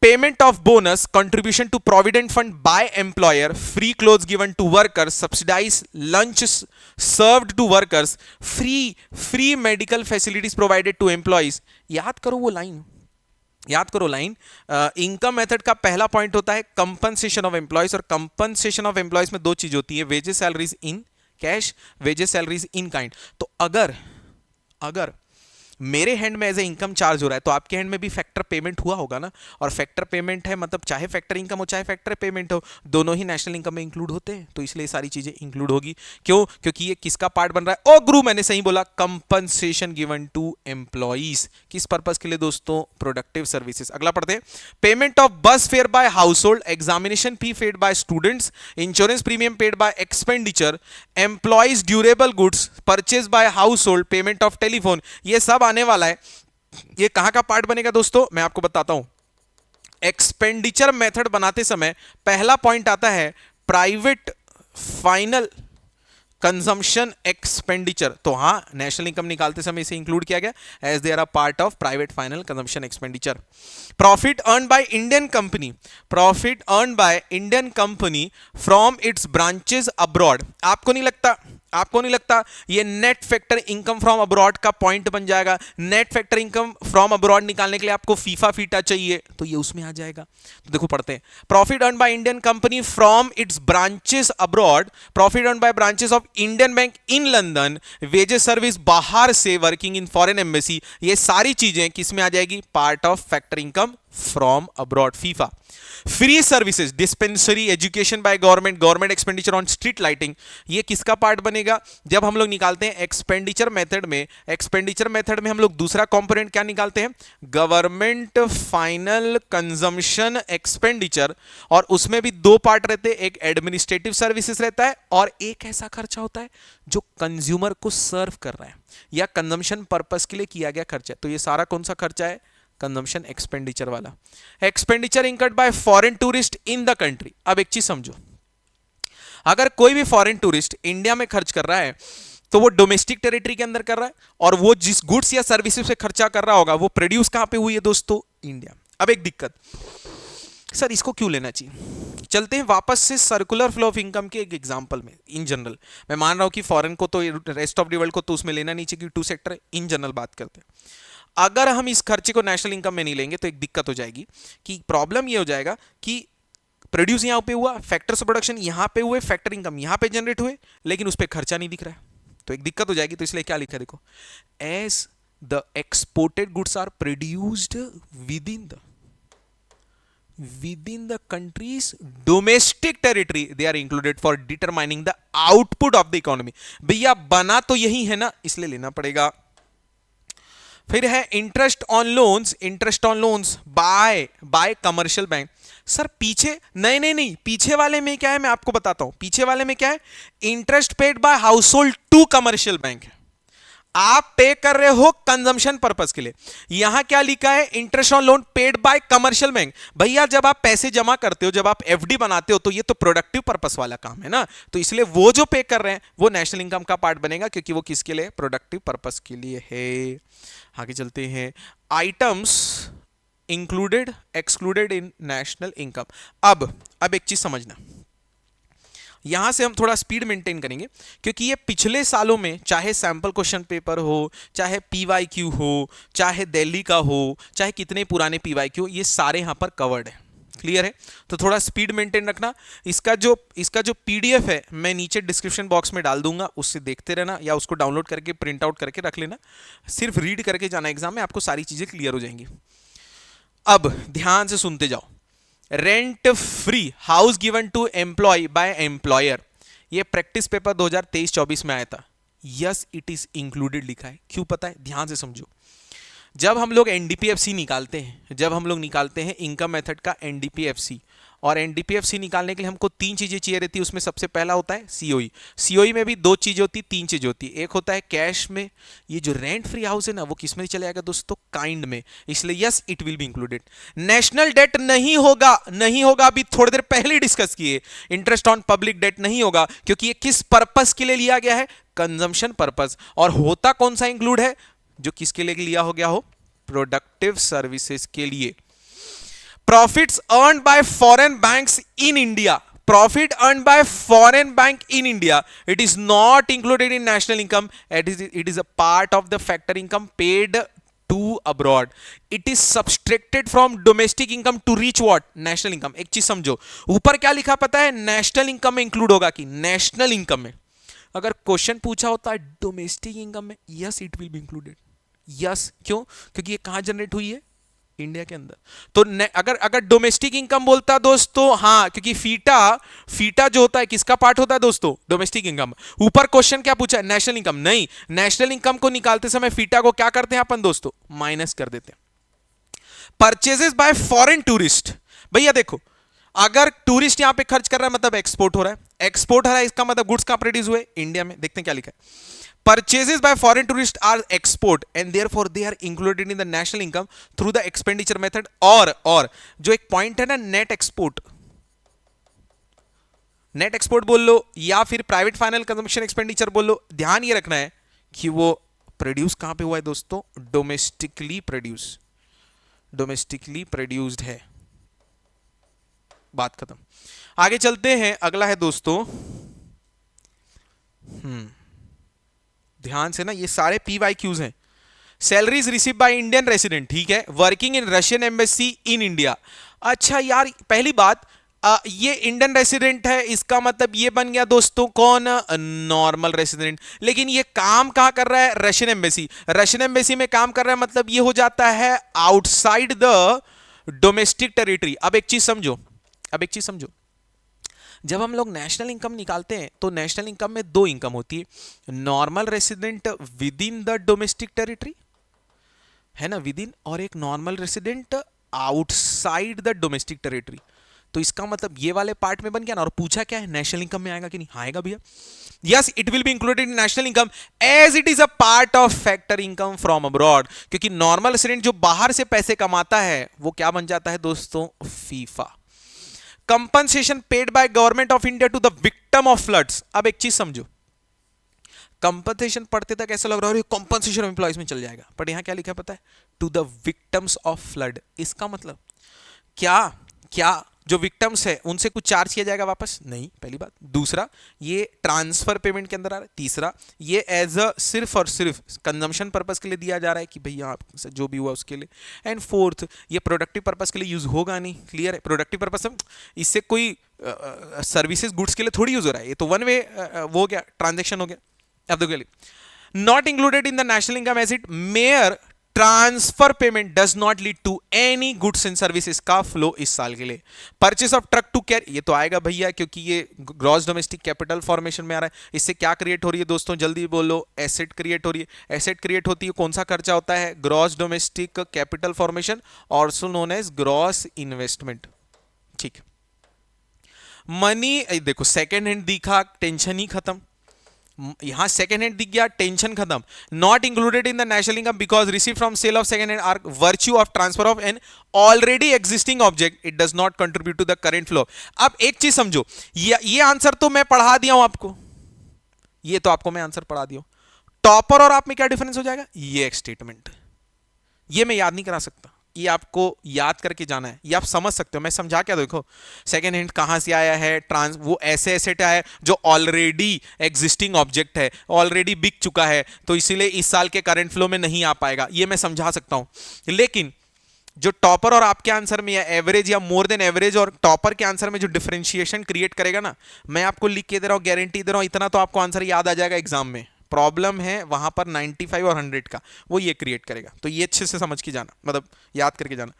Payment of bonus, contribution to provident fund by employer, free clothes given to workers, subsidize lunch served to workers, free medical facilities provided to employees. याद करो लाइन। इनकम मेथड का पहला पॉइंट होता है कंपनसेशन ऑफ एम्प्लॉइज, और कंपनसेशन ऑफ एम्प्लॉइज में दो चीज होती है, wages salaries in cash, wages salaries in kind. तो अगर मेरे हैंड में एज ए इनकम चार्ज हो रहा है तो आपके हैंड में भी फैक्टर पेमेंट हुआ होगा ना, और फैक्टर पेमेंट है मतलब चाहे फैक्टर इनकम हो चाहे फैक्टर पेमेंट हो, दोनों ही नेशनल इनकम में इंक्लूड होते हैं, तो इसलिए सारी चीजें इंक्लूड होगी। क्यों? क्योंकि ये किसका पार्ट बन रहा है? ओ गुरु, मैंने सही बोला, कंपनसेशन गिवन टू एम्प्लॉइज। किस पर्पस के लिए दोस्तों? Productive services. अगला पढ़ते हैं। Payment of bus fare by house hold, examination fee paid by students, insurance premium paid by expenditure, employees durable goods purchase by house hold, payment of telephone, ये सब आने वाला है। ये कहां का पार्ट बनेगा दोस्तों? मैं आपको बताता हूं। एक्सपेंडिचर मेथड बनाते समय पहला पॉइंट आता है प्राइवेट फाइनल कंजम्पशन एक्सपेंडिचर। तो हां, नेशनल इनकम निकालते समय इसे इंक्लूड किया गया as they are a part of private final consumption expenditure. Profit earn by Indian company from its branches abroad. आपको नहीं लगता ये net factor income from abroad का पॉइंट बन जाएगा? Net factor income from abroad निकालने के लिए आपको फीटा चाहिए, तो ये उसमें आ जाएगा। तो देखो पढ़ते हैं। Profit earn by Indian company from its branches abroad, profit earn bye branches of Indian bank in London, wages service बाहर से वर्किंग इन फॉरेन एम्बेसी, ये सारी चीजें किसमें आ जाएगी? Part of factor income from abroad, FIFA. Free services, dispensary, education by government expenditure on street lighting, ये किसका पार्ट बनेगा? जब हम लोग निकालते हैं एक्सपेंडिचर मेथड में हम लोग दूसरा कंपोनेंट क्या निकालते हैं? गवर्नमेंट फाइनल कंजम्पशन एक्सपेंडिचर, और उसमें भी दो पार्ट रहते हैं, एक एडमिनिस्ट्रेटिव सर्विसेज रहता है और एक ऐसा खर्चा होता है जो कंज्यूमर को सर्व कर रहा है या कंजम्पशन पर्पस के लिए किया गया खर्चा। तो ये सारा कौन सा खर्चा है? कंजम्पशन एक्सपेंडिचर वाला। Expenditure incurred by foreign tourist in the country. अब एक चीज समझो, अगर कोई भी फॉरेन टूरिस्ट इंडिया में खर्च कर रहा है तो वो डोमेस्टिक टेरिटरी के अंदर कर रहा है, और वो जिस गुड्स या सर्विसेज पे खर्चा कर रहा होगा वो प्रोड्यूस कहां पे हुई है दोस्तों? इंडिया। अब एक दिक्कत, सर इसको क्यों लेना चाहिए? चलते हैं वापस से सर्कुलर फ्लो ऑफ इनकम के एक एग्जांपल में। इन जनरल मैं मान रहा हूं कि फॉरेन को तो, रेस्ट ऑफ द वर्ल्ड को तो उसमें लेना नहीं चाहिए, टू सेक्टर है। इन जनरल बात करते हैं। अगर हम इस खर्चे को नेशनल इनकम में नहीं लेंगे तो एक दिक्कत हो जाएगी कि प्रॉब्लम ये हो जाएगा कि प्रोड्यूस यहां पे हुआ, फैक्टर्स ऑफ प्रोडक्शन यहां पे हुए, फैक्टर इनकम यहां पे जनरेट हुए, लेकिन उस पर खर्चा नहीं दिख रहा है, तो एक दिक्कत हो जाएगी। तो इसलिए क्या लिखा है देखो, as the exported goods are produced within the country's domestic territory, they are included for determining the output of the economy। भैया बना तो यही है ना, इसलिए लेना पड़ेगा। फिर है interest on loans bye commercial bank. Sir पीछे नहीं, पीछे वाले में क्या है मैं आपको बताता हूं। पीछे वाले में क्या है? Interest paid by house hold to commercial bank. आप पे कर रहे हो कंजम्पशन पर्पस के लिए। यहां क्या लिखा है? Interest on loan paid by commercial bank. भैया जब आप पैसे जमा करते हो, जब आप एफडी बनाते हो, तो ये तो प्रोडक्टिव पर्पस वाला काम है ना, तो इसलिए वो जो पे कर रहे हैं वो नेशनल इनकम का पार्ट बनेगा, क्योंकि वो किसके लिए? प्रोडक्टिव पर्पस के लिए है। आगे चलते हैं। आइटम्स इंक्लूडेड एक्सक्लूडेड इन नेशनल इनकम। अब एक चीज समझना, यहां से हम थोड़ा स्पीड मेंटेन करेंगे, क्योंकि ये पिछले सालों में चाहे सैंपल क्वेश्चन पेपर हो, चाहे पीवाईक्यू हो, चाहे दिल्ली का हो, चाहे कितने पुराने पीवाईक्यू, ये सारे यहां पर कवर्ड है। क्लियर है? तो थोड़ा स्पीड मेंटेन रखना। इसका जो पीडीएफ है मैं नीचे डिस्क्रिप्शन बॉक्स में डाल दूंगा, उससे देखते रहना या उसको डाउनलोड करके प्रिंट आउट करके रख लेना। सिर्फ रीड करके जाना एग्जाम में, आपको सारी चीजें क्लियर हो जाएंगी। अब ध्यान से सुनते जाओ। Rent free house given to employ by employer, ये प्रैक्टिस पेपर 2023-24 में आया था। यस इट इज इंक्लूडेड लिखा है। क्यों पता है? ध्यान से समझो। जब हम लोग एनडीपीएफसी निकालते हैं, जब हम लोग निकालते हैं इनकम मेथड का एनडीपीएफसी, और एनडीपीएफसी निकालने के लिए हमको 3 चीजें चाहिए रहती है। उसमें सबसे पहला होता है सीओई। सीओई में भी 2 चीजें होती, 3 चीजें होती। एक होता है कैश में, ये जो रेंट फ्री हाउस है ना वो किस में चले जाएगा दोस्तों? काइंड में। इसलिए yes it will be included. National date नहीं होगा, नहीं होगा, अभी थोड़ी देर पहले डिस्कस किए। इंटरेस्ट ऑन पब्लिक डेट नहीं होगा, क्योंकि ये किस पर्पस के लिए लिया गया है? Consumption purpose. और होता कौन सा इंक्लूड है? जो किसके लिए लिया हो गया हो? प्रोडक्टिव सर्विसेज के लिए। Profits earned bye foreign banks in India, profit earned by foreign bank in India, it is not included in national income. It is a part of the factor income paid to abroad. It is subtracted from domestic income to reach what? National income. एक चीज समझो, ऊपर क्या लिखा पता है? नेशनल इनकम में इंक्लूड होगा कि नेशनल इनकम में? अगर क्वेश्चन पूछा होता है डोमेस्टिक इनकम में, yes it will be included. Yes क्यों? क्योंकि ये कहां जनरेट हुई है? इंडिया के अंदर। तो अगर डोमेस्टिक इनकम बोलता दोस्तों, हाँ, क्योंकि फीटा जो होता है किसका पार्ट होता है दोस्तों? Domestic income. ऊपर क्वेश्चन क्या पूछा है? National income. नहीं, नेशनल इनकम को निकालते समय फीटा को क्या करते हैं अपन दोस्तों? माइनस कर देते हैं। परचेजेस बाय फॉरेन टूरिस्ट, भैया देखो, अगर टूरिस्ट यहां पे खर्च कर रहा है मतलब एक्सपोर्ट हो रहा है। एक्सपोर्ट हो रहा है इसका मतलब गुड्स कहां प्रोड्यूस हुए? इंडिया में। देखते हैं क्या लिखा है। Purchases by foreign tourists are export and therefore they are included in the national income through the expenditure method। और जो एक पॉइंट है ना, नेट एक्सपोर्ट, नेट एक्सपोर्ट बोल लो या फिर प्राइवेट फाइनल कंजम्पशन एक्सपेंडिचर बोल लो, ध्यान ये रखना है कि वो प्रोड्यूस कहां पे हुआ है दोस्तों? डोमेस्टिकली प्रोड्यूस्ड है। बात खत्म। आगे चलते हैं, अगला है दोस्तों, ध्यान से ना, ये सारे PYQs हैं। Salaries receive by Indian resident, ठीक है, working in Russian embassy in India. अच्छा यार, पहली बात, ये इंडियन रेसिडेंट है, इसका मतलब ये बन गया दोस्तों कौन? Normal resident. लेकिन ये काम कहां कर रहा है? Russian embassy. रशियन एम्बेसी में काम कर रहा है मतलब ये हो जाता है आउटसाइड द डोमेस्टिक टेरिटरी। अब एक चीज समझो, जब हम लोग नेशनल इनकम निकालते हैं तो नेशनल इनकम में 2 इनकम होती है। Normal resident with in the domestic territory, है ना, विद इन, और एक normal resident outside the domestic territory. तो इसका मतलब ये वाले पार्ट में बन गया ना। और पूछा क्या है? नेशनल इनकम में आएगा कि नहीं? आएगा भैया। Yes it will be included in national income as it is a part of factor income from abroad. क्योंकि नॉर्मल रेसिडेंट जो बाहर से पैसे कमाता है वो क्या बन जाता है दोस्तों? फीफा। Compensation paid by government of India to the victim of floods. अब एक चीज समझो, कंपनसेशन पढ़ते तक ऐसा लग रहा है कंपनसेशन ऑफ एम्प्लॉइज में चल जाएगा, बट यहां क्या लिखा है पता है? To the victims of flood. इसका मतलब क्या जो विक्टिम्स है उनसे कुछ चार्ज किया जाएगा वापस? नहीं, पहली बात। दूसरा, ये ट्रांसफर पेमेंट के अंदर आ रहा है। तीसरा, ये एज अ सिर्फ और सिर्फ कंजम्पशन पर्पस के लिए दिया जा रहा है कि भैया आपसे जो भी हुआ उसके लिए। एंड फोर्थ, ये प्रोडक्टिव पर्पस के लिए यूज होगा नहीं। क्लियर है? प्रोडक्टिव पर्पस, इससे कोई सर्विसेज गुड्स के लिए थोड़ी यूज हो रहा है, ये तो वन वे वो हो गया, ट्रांजेक्शन हो गया। अब देखो, not included in the national income as it mere transfer payment does not lead to any goods and services का फ्लो इस साल के लिए। Purchase of truck to carry, ये तो आएगा भैया क्योंकि ये ग्रॉस डोमेस्टिक कैपिटल फॉर्मेशन में आ रहा है। इससे क्या क्रिएट हो रही है दोस्तों? जल्दी बोलो। एसेट क्रिएट हो रही है। एसेट क्रिएट होती है, कौन सा खर्चा होता है? Gross domestic capital formation, also known as gross investment. ठीक, मनी देखो, सेकेंड हैंड दिखा, टेंशन ही खत्म। यहां सेकेंड हैंड दिख गया, टेंशन खत्म। Not included in the national income because receive from sale of second hand are virtue of transfer of an already existing object, it does not contribute to the current flow. अब एक चीज समझो, ये आंसर तो मैं पढ़ा दिया हूं आपको, ये तो आपको मैं आंसर पढ़ा दिया हूं। टॉपर और आप में क्या डिफरेंस हो जाएगा? ये एक स्टेटमेंट, ये मैं याद नहीं करा सकता, ये आपको याद करके जाना है। ये आप समझ सकते हो, मैं समझा क्या? देखो, सेकेंड हैंड कहां से आया है? वो ऐसे एसेट आया है जो ऑलरेडी एग्जिस्टिंग ऑब्जेक्ट है, ऑलरेडी बिक चुका है, तो इसीलिए इस साल के करंट फ्लो में नहीं आ पाएगा। ये मैं समझा सकता हूं। लेकिन जो टॉपर और आपके आंसर में या एवरेज या मोर देन एवरेज और टॉपर के आंसर में जो डिफरेंशिएशन क्रिएट करेगा ना, मैं आपको लिख के दे रहा हूं, गारंटी दे रहा हूं, इतना तो आपको आंसर याद आ जाएगा एग्जाम में। प्रॉब्लम है वहां पर 95 और 100 का, वो ये क्रिएट करेगा। तो ये अच्छे से समझ के जाना, मतलब याद करके जाना।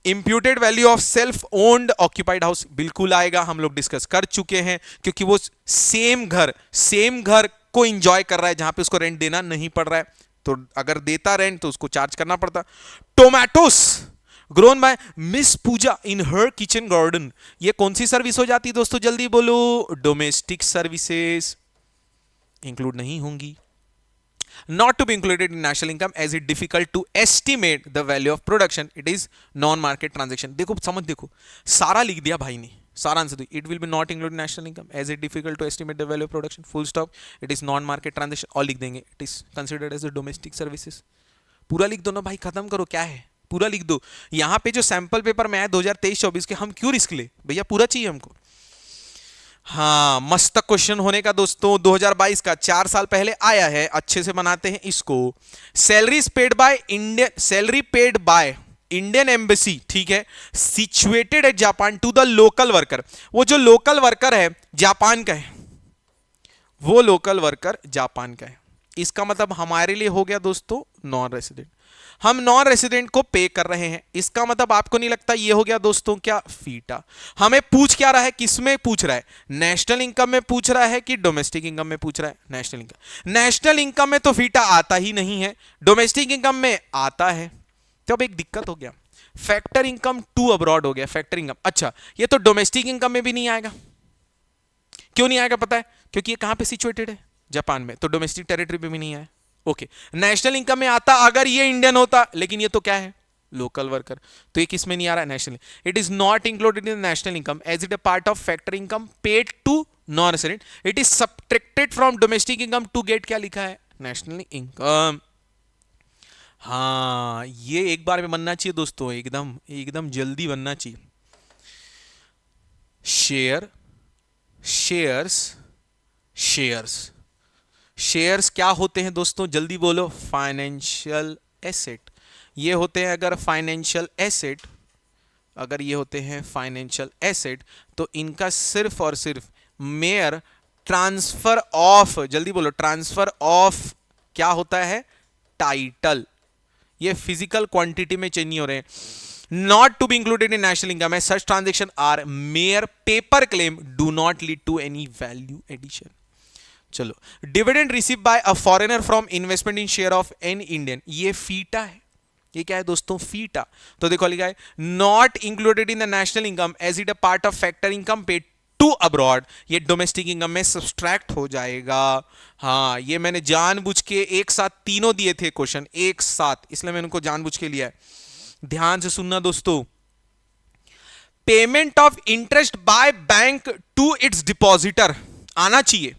Imputed value of self owned occupied house बिल्कुल आएगा, हम लोग डिस्कस कर चुके हैं, क्योंकि वो सेम घर को एंजॉय कर रहा है जहां पे उसको रेंट देना नहीं पड़ रहा है। तो अगर देता रेंट तो उसको चार्ज करना पड़ता। Tomatoes grown by miss Pooja in her kitchen garden, ये कौन सी सर्विस हो जाती है दोस्तों, जल्दी बोलो। डोमेस्टिक सर्विसेज इंक्लूड नहीं होंगी। Not to be included in national income as it difficult to estimate the value of production, it is non market transaction। देखो समझ, देखो सारा लिख दिया भाई ने, सारा आंसर दिया। It will be not included in national income as it difficult to estimate the value of production, full stop, it is non market transaction, और लिख देंगे it is considered as a domestic services। पूरा लिख दो ना भाई, खत्म करो, क्या है, पूरा लिख दो। यहां पे जो सैंपल पेपर में आया 2023-24 के, हम क्यों रिस्क ले भैया, पूरा चाहिए हमको। हाँ, मस्त क्वेश्चन होने का दोस्तों, 2022 का 4 साल पहले आया है, अच्छे से बनाते हैं इसको। Salary paid by Indian embassy, ठीक है, situated at Japan to the local worker. वो जो लोकल वर्कर है जापान का है, वो लोकल वर्कर जापान का है। इसका मतलब हमारे लिए हो गया दोस्तों नॉन रेसिडेंट, हम नॉन रेसिडेंट को पे कर रहे हैं। इसका मतलब आपको नहीं लगता ये हो गया दोस्तों क्या, फीटा। हमें पूछ क्या रहा है, किसमें पूछ रहा है, नेशनल इनकम में पूछ रहा है कि डोमेस्टिक इनकम में पूछ रहा है, नेशनल इनकम। नेशनल इनकम में तो फीटा आता ही नहीं है, डोमेस्टिक इनकम में आता है। तो अब एक दिक्कत हो गया, फैक्टर इनकम टू अब्रॉड हो गया, फैक्टर इनकम। अच्छा, ये तो डोमेस्टिक इनकम में भी नहीं आएगा। क्यों नहीं आएगा पता है, क्योंकि ये कहां पे सिचुएटेड है, जापान में, तो डोमेस्टिक टेरिटरी पे भी नहीं आया। ओके, नेशनल इनकम में आता अगर ये इंडियन होता, लेकिन ये तो क्या है, लोकल वर्कर, तो ये किस में नहीं आ रहा है, national. It is not included in national income as it a part of factor income paid to non resident, it is subtracted from domestic income to get क्या लिखा है, नेशनल इनकम। हाँ, ये एक बार में बनना चाहिए दोस्तों, एकदम एकदम जल्दी बनना चाहिए। शेयर्स क्या होते हैं दोस्तों, जल्दी बोलो, फाइनेंशियल एसेट। ये होते हैं अगर फाइनेंशियल एसेट, अगर ये होते हैं फाइनेंशियल एसेट, तो इनका सिर्फ और सिर्फ मेयर ट्रांसफर ऑफ, जल्दी बोलो, ट्रांसफर ऑफ क्या होता है, टाइटल। ये फिजिकल क्वांटिटी में चेंज नहीं हो रहे हैं। Not to be included in national income as such transaction are mere paper claim, do not lead to any value addition। चलो, dividend receive by a foreigner from investment in share of an Indian, ये फीटा है। ये क्या है दोस्तों, फीटा। तो देखो लिखा है not included in the national income as it a part of factor income paid to abroad, ये डोमेस्टिक इनकम में सब्सट्रैक्ट हो जाएगा। हाँ, ये मैंने जानबूझ के एक साथ तीनों दिए थे क्वेश्चन एक साथ, इसलिए मैंने उनको जानबूझ के लिया है। ध्यान से सुनना दोस्तों, payment of interest by bank to its depositor आना चाहिए,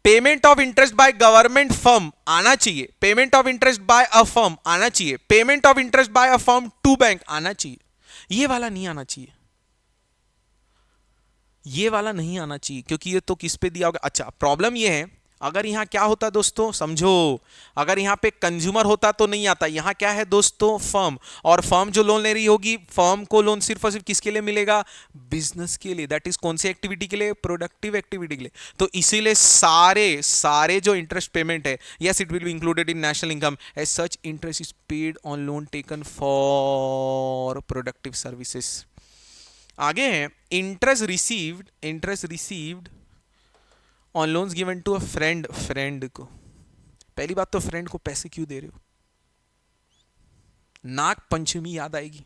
payment of interest by government firm आना चाहिए, payment of interest by a firm आना चाहिए, payment of interest by a firm to bank आना चाहिए। ये वाला नहीं आना चाहिए, ये वाला नहीं आना चाहिए, क्योंकि ये तो किस पे दिया होगा। अच्छा, प्रॉब्लम ये है, अगर यहां क्या होता दोस्तों समझो, अगर यहां पे कंज्यूमर होता तो नहीं आता। यहां क्या है दोस्तों, फर्म, और फर्म जो लोन ले रही होगी, फर्म को लोन सिर्फ और सिर्फ किसके लिए मिलेगा, बिजनेस के लिए, दैट इज कौन सी एक्टिविटी के लिए, प्रोडक्टिव एक्टिविटी के लिए। तो इसीलिए सारे जो इंटरेस्ट पेमेंट है, yes it will be included in national income as such interest is paid on loan taken for productive services. आगे है interest received on loans given to a friend को। पहली बात तो फ्रेंड को पैसे क्यों दे रहे हो, नाग पंचमी याद आएगी,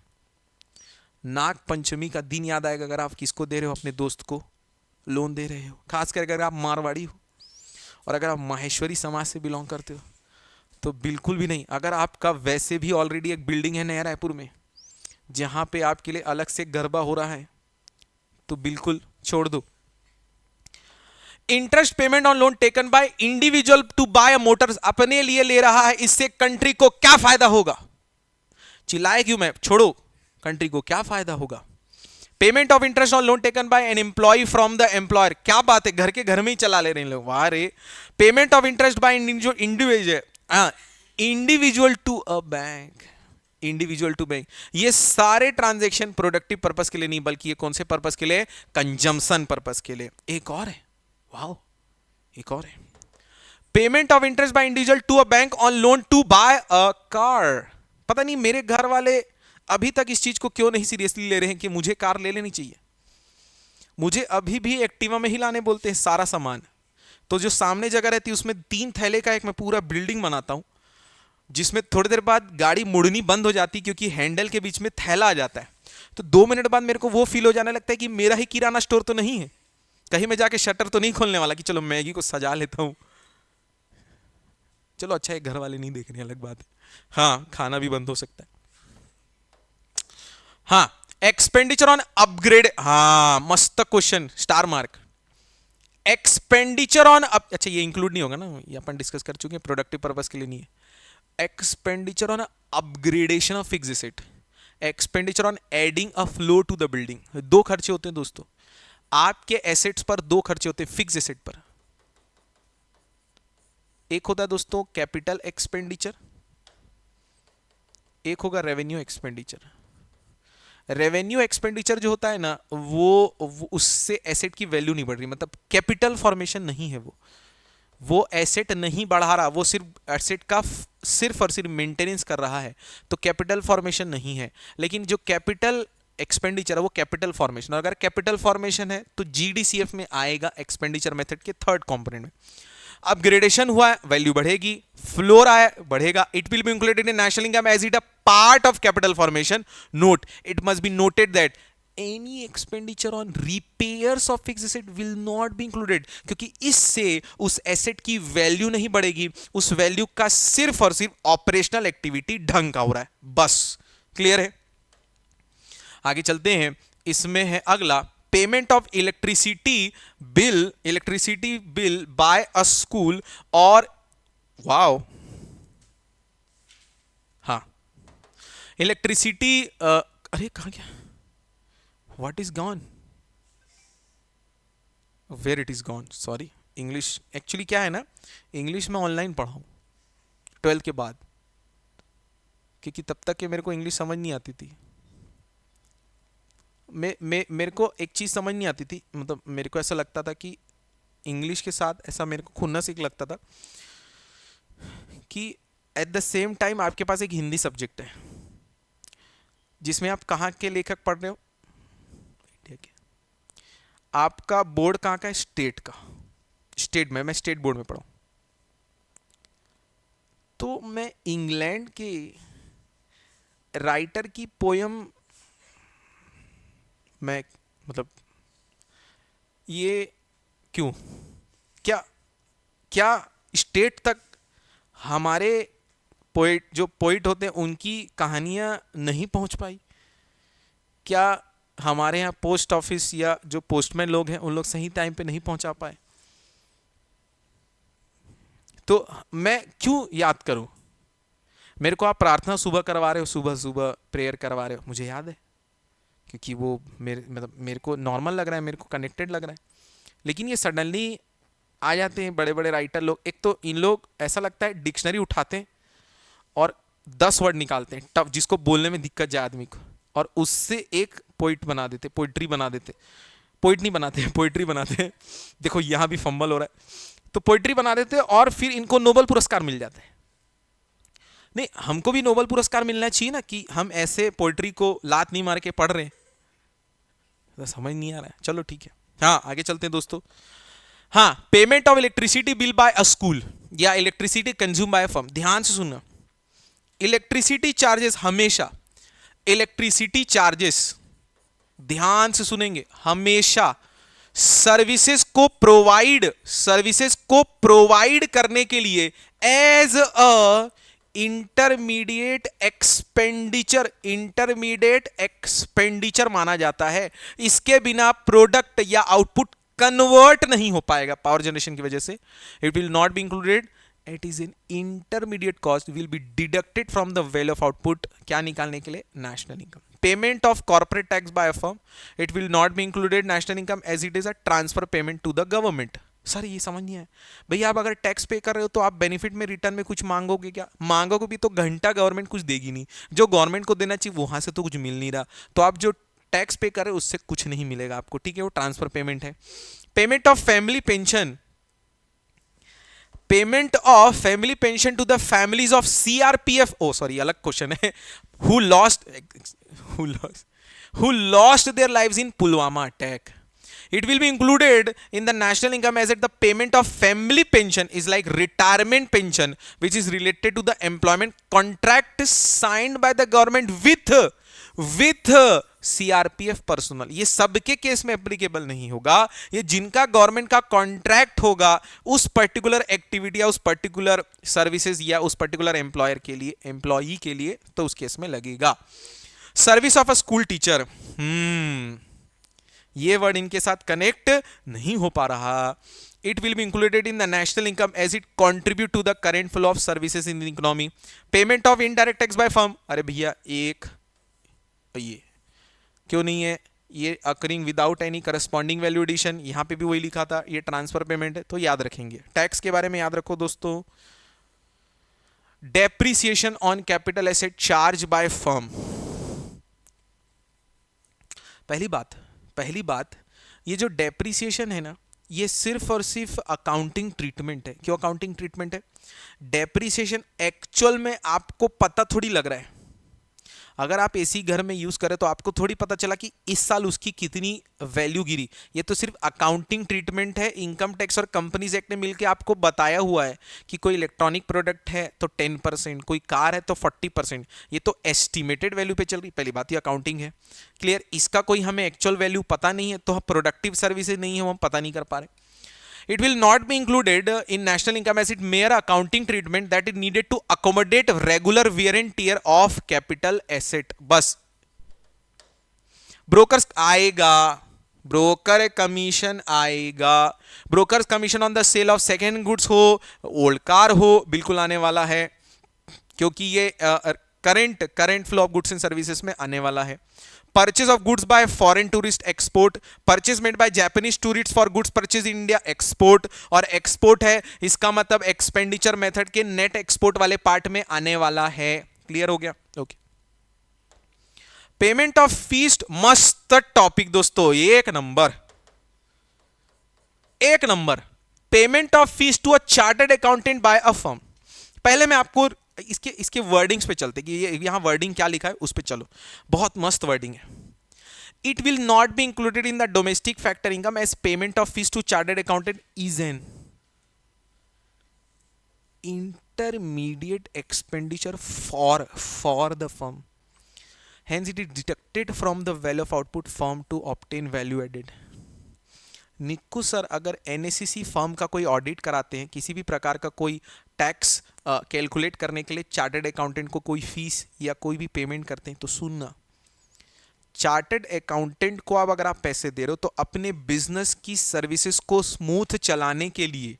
नाग पंचमी का दिन याद आएगा अगर आप किसको दे रहे हो, अपने दोस्त को लोन दे रहे हो, खास करके अगर आप मारवाड़ी हो और अगर आप माहेश्वरी समाज से बिलोंग करते हो तो बिल्कुल भी नहीं। अगर आपका वैसे भी ऑलरेडी एक बिल्डिंग है नया रायपुर में जहां पे आपके लिए अलग से गरबा हो रहा है, तो बिल्कुल छोड़ दो। Interest payment on loan taken by individual to buy a motors, अपने लिए ले रहा है, इससे कंट्री को क्या फायदा होगा, चिल्लाए क्यों मैं, छोड़ो, कंट्री को क्या फायदा होगा। Payment of interest on loan taken by an employ from the employer, क्या बात है, घर के घर में ही चला ले रहे हैं लोग, वाह रे। Payment of interest by individual to a bank, individual to bank. ये सारे ट्रांजैक्शन प्रोडक्टिव पर्पस के लिए नहीं, बल्कि ये कौन से पर्पस के लिए? कंजम्पशन पर्पस के लिए। एक और है, वाओ, एक और है, payment of interest by individual to a bank on loan to buy a car. पता नहीं मेरे घर वाले अभी तक इस चीज को क्यों नहीं सीरियसली ले रहे हैं कि मुझे कार ले लेनी चाहिए। मुझे अभी भी एक्टिवा में ही लाने बोलते हैं सारा सामान। तो जो सामने जगह रहती है उसमें 3 थैले का एक मैं पूरा बिल्डिंग बनाता हूं, जिसमें थोड़ी देर बाद गाड़ी मुड़नी बंद हो जाती क्योंकि हैंडल के बीच में थैला आ जाता है। तो 2 मिनट बाद मेरे को वो फील हो जाने लगता है कि मेरा ही किराना स्टोर तो नहीं है, कहीं मैं जाके शटर तो नहीं खोलने वाला कि चलो मैगी को सजा लेता हूं। चलो अच्छा है घर वाले नहीं देख रहे हैं, अलग बात है। हाँ, खाना भी बंद हो सकता है। हाँ, एक्सपेंडिचर ऑन अपग्रेड, हाँ मस्त question, star mark. Expenditure on अच्छा ये इंक्लूड नहीं होगा ना, ये अपन डिस्कस कर चुके हैं, प्रोडक्टिव पर्पस के लिए नहीं है। Expenditure on upgradation of fix asset, expenditure on adding a floor to the building. 2 खर्चे होते हैं दोस्तों, आपके एसेट्स पर 2 खर्चे होते हैं फिक्स एसेट पर। एक होता है दोस्तों कैपिटल एक्सपेंडिचर, एक होगा रेवेन्यू एक्सपेंडिचर। रेवेन्यू एक्सपेंडिचर जो होता है ना वो उससे एसेट की वैल्यू नहीं बढ़ रही, मतलब कैपिटल फॉर्मेशन नहीं है, वो एसेट नहीं बढ़ा रहा, वो सिर्फ एसेट का सिर्फ और सिर्फ मेंटेनेंस कर रहा है, तो कैपिटल फॉर्मेशन नहीं है। लेकिन जो कैपिटल एक्सपेंडिचर है वो कैपिटल फॉर्मेशन, और अगर कैपिटल फॉर्मेशन है तो जीडीसीएफ में आएगा एक्सपेंडिचर मेथड के 3rd कंपोनेंट में। अपग्रेडेशन हुआ है, वैल्यू बढ़ेगी, फ्लोर आया बढ़ेगा, it will be included in national income as it a part of capital formation. Note, it must be noted that any expenditure on repairs of fixed asset will not be included, क्योंकि इससे उस एसेट की वैल्यू नहीं बढ़ेगी, उस वैल्यू का सिर्फ और सिर्फ ऑपरेशनल एक्टिविटी ढंग का हो रहा है, बस। क्लियर है? आगे चलते हैं, इसमें है अगला, payment of electricity bill by a school और वाओ, हाँ इलेक्ट्रिसिटी अरे कहां गया, what is gone, where it is gone, sorry. English actually क्या है ना, इंग्लिश में ऑनलाइन पढ़ा हूं 12th के बाद, क्योंकि तब तक के मेरे को इंग्लिश समझ नहीं आती थी। मेरे को एक चीज़ समझ नहीं आती थी, मतलब मेरे को ऐसा लगता था कि इंग्लिश के साथ ऐसा मेरे को खुन्नस एक लगता था कि एट द सेम टाइम आपके पास एक हिंदी सब्जेक्ट है जिसमें आप कहाँ के लेखक पढ़ रहे हो, ठीक है, आपका बोर्ड कहाँ का है, स्टेट का, स्टेट में, मैं स्टेट बोर्ड में पढ़ा हूँ, तो मैं इंग्लैंड के राइटर की पोयम, मैं मतलब ये क्यों, क्या क्या स्टेट तक हमारे पोइट, जो पोइट होते हैं उनकी कहानियाँ नहीं पहुँच पाई? क्या हमारे यहाँ पोस्ट ऑफिस या जो पोस्टमैन लोग हैं उन लोग सही टाइम पे नहीं पहुँचा पाए? तो मैं क्यों याद करूँ? मेरे को आप प्रार्थना सुबह करवा रहे हो, सुबह सुबह प्रेयर करवा रहे हो, मुझे याद है क्योंकि वो मेरे को नॉर्मल लग रहा है, मेरे को कनेक्टेड लग रहा है। लेकिन ये सडनली आ जाते हैं बड़े बड़े राइटर लोग, एक तो इन लोग ऐसा लगता है डिक्शनरी उठाते हैं और 10 वर्ड निकालते हैं टफ, जिसको बोलने में दिक्कत जाए आदमी को, और उससे एक पोइट बना देते, पोइट्री बना देते, पोइट नहीं बनाते, पोइट्री बनाते हैं। देखो यहाँ भी फंबल हो रहा है, तो पोइट्री बना देते हैं और फिर इनको नोबेल पुरस्कार मिल जाते हैं। नहीं, हमको भी नोबेल पुरस्कार मिलना चाहिए ना, कि हम ऐसे पोइट्री को लात नहीं मार के पढ़ रहे हैं, तो समझ नहीं आ रहा है। चलो ठीक है, हाँ आगे चलते हैं दोस्तों। हाँ, payment of electricity bill by a school या electricity consume by a firm. ध्यान से सुनना, इलेक्ट्रिसिटी चार्जेस हमेशा, इलेक्ट्रिसिटी चार्जेस ध्यान से सुनेंगे, हमेशा सर्विसेज को प्रोवाइड करने के लिए एज अ इंटरमीडिएट एक्सपेंडिचर माना जाता है। इसके बिना प्रोडक्ट या आउटपुट कन्वर्ट नहीं हो पाएगा पावर जनरेशन की वजह से। It will not be included, it is an intermediate cost, will be deducted from the value of output, क्या निकालने के लिए, national income. Payment of corporate tax by a firm, it will not be included national income as it is a transfer payment to the government. Sir ये समझ नहीं है भैया, आप अगर टैक्स पे कर रहे हो तो आप बेनिफिट में रिटर्न में कुछ मांगोगे क्या? मांगोगे भी तो घंटा गवर्नमेंट कुछ देगी नहीं, जो गवर्नमेंट को देना चाहिए वहां से तो कुछ मिल नहीं रहा, तो आप जो टैक्स पे कर रहे हो उससे कुछ नहीं मिलेगा आपको, ठीक है, वो ट्रांसफर पेमेंट है। Payment of family pension, payment of family pension to the families of CRPF, oh sorry अलग क्वेश्चन है, who lost who lost who lost their lives in Pulwama attack. It will be included in the national income as at the payment of family pension is like retirement pension which is related to the employment contract signed by the government with CRPF personal. ये सबके केस में एप्लीकेबल नहीं होगा, ये जिनका गवर्नमेंट का कॉन्ट्रैक्ट होगा उस पर्टिकुलर एक्टिविटी या उस पर्टिकुलर सर्विसेज या उस पर्टिकुलर एम्प्लॉयर के लिए, एम्प्लॉई के लिए, तो उस केस में लगेगा। Service of a school teacher, ये वर्ड इनके साथ कनेक्ट नहीं हो पा रहा। It will be included in the national income as it contribute to the current flow of services in the economy. Payment of indirect tax by firm, अरे भैया एक ये क्यों नहीं है, ये occurring without any corresponding value addition, यहां पे भी वही लिखा था, ये ट्रांसफर पेमेंट है, तो याद रखेंगे। टैक्स के बारे में याद रखो दोस्तों, depreciation on capital asset charge by firm. पहली बात ये जो डेप्रिसिएशन है ना, ये सिर्फ और सिर्फ अकाउंटिंग ट्रीटमेंट है। क्यों अकाउंटिंग ट्रीटमेंट है? डेप्रिसिएशन एक्चुअल में आपको पता थोड़ी लग रहा है। अगर आप एसी घर में यूज करें तो आपको थोड़ी पता चला कि इस साल उसकी कितनी वैल्यू गिरी। ये तो सिर्फ अकाउंटिंग ट्रीटमेंट है। इनकम टैक्स और कंपनीज एक्ट ने मिलकर आपको बताया हुआ है कि कोई इलेक्ट्रॉनिक प्रोडक्ट है तो 10%, कोई कार है तो 40%। ये तो एस्टिमेटेड वैल्यू पे चल रही। पहली बात ये अकाउंटिंग है, क्लियर। इसका कोई हमें एक्चुअल वैल्यू पता नहीं है, तो हम प्रोडक्टिव सर्विसेज नहीं है, हम पता नहीं कर पा रहे। It will not be included in national income as it mere accounting treatment that is needed to accommodate regular wear and tear of capital asset. बस ब्रोकर्स आएगा, ब्रोकर कमीशन आएगा। Brokers commission on the sale of second goods हो, ओल्ड कार हो, बिल्कुल आने वाला है, क्योंकि ये current flow of goods and services में आने वाला है। Purchase of goods by foreign tourist export, purchase made by Japanese tourists for goods purchased in India export, और export है इसका मतलब एक्सपेंडिचर मेथड के नेट एक्सपोर्ट वाले पार्ट में आने वाला है। क्लियर हो गया? ओके। पेमेंट ऑफ फीस, मस्त टॉपिक दोस्तों, एक number. Payment of fees to a chartered accountant by a firm. पहले मैं आपको इसके वर्डिंग्स पे चलते कि ये यहां वर्डिंग क्या लिखा है उस पे चलो, बहुत मस्त वर्डिंग है। It will not be included in the domestic factor income as payment of fees to chartered accountant is an intermediate expenditure for the firm, hence it is deducted from the value of output firm to obtain value added. Nikku sir, अगर एनएसीसी फर्म का कोई ऑडिट कराते हैं, किसी भी प्रकार का कोई टैक्स कैलकुलेट करने के लिए चार्टर्ड अकाउंटेंट को कोई फीस या कोई भी पेमेंट करते हैं, तो सुनना, चार्टर्ड अकाउंटेंट को अब अगर आप पैसे दे रहे हो तो अपने बिजनेस की सर्विसेज को स्मूथ चलाने के लिए,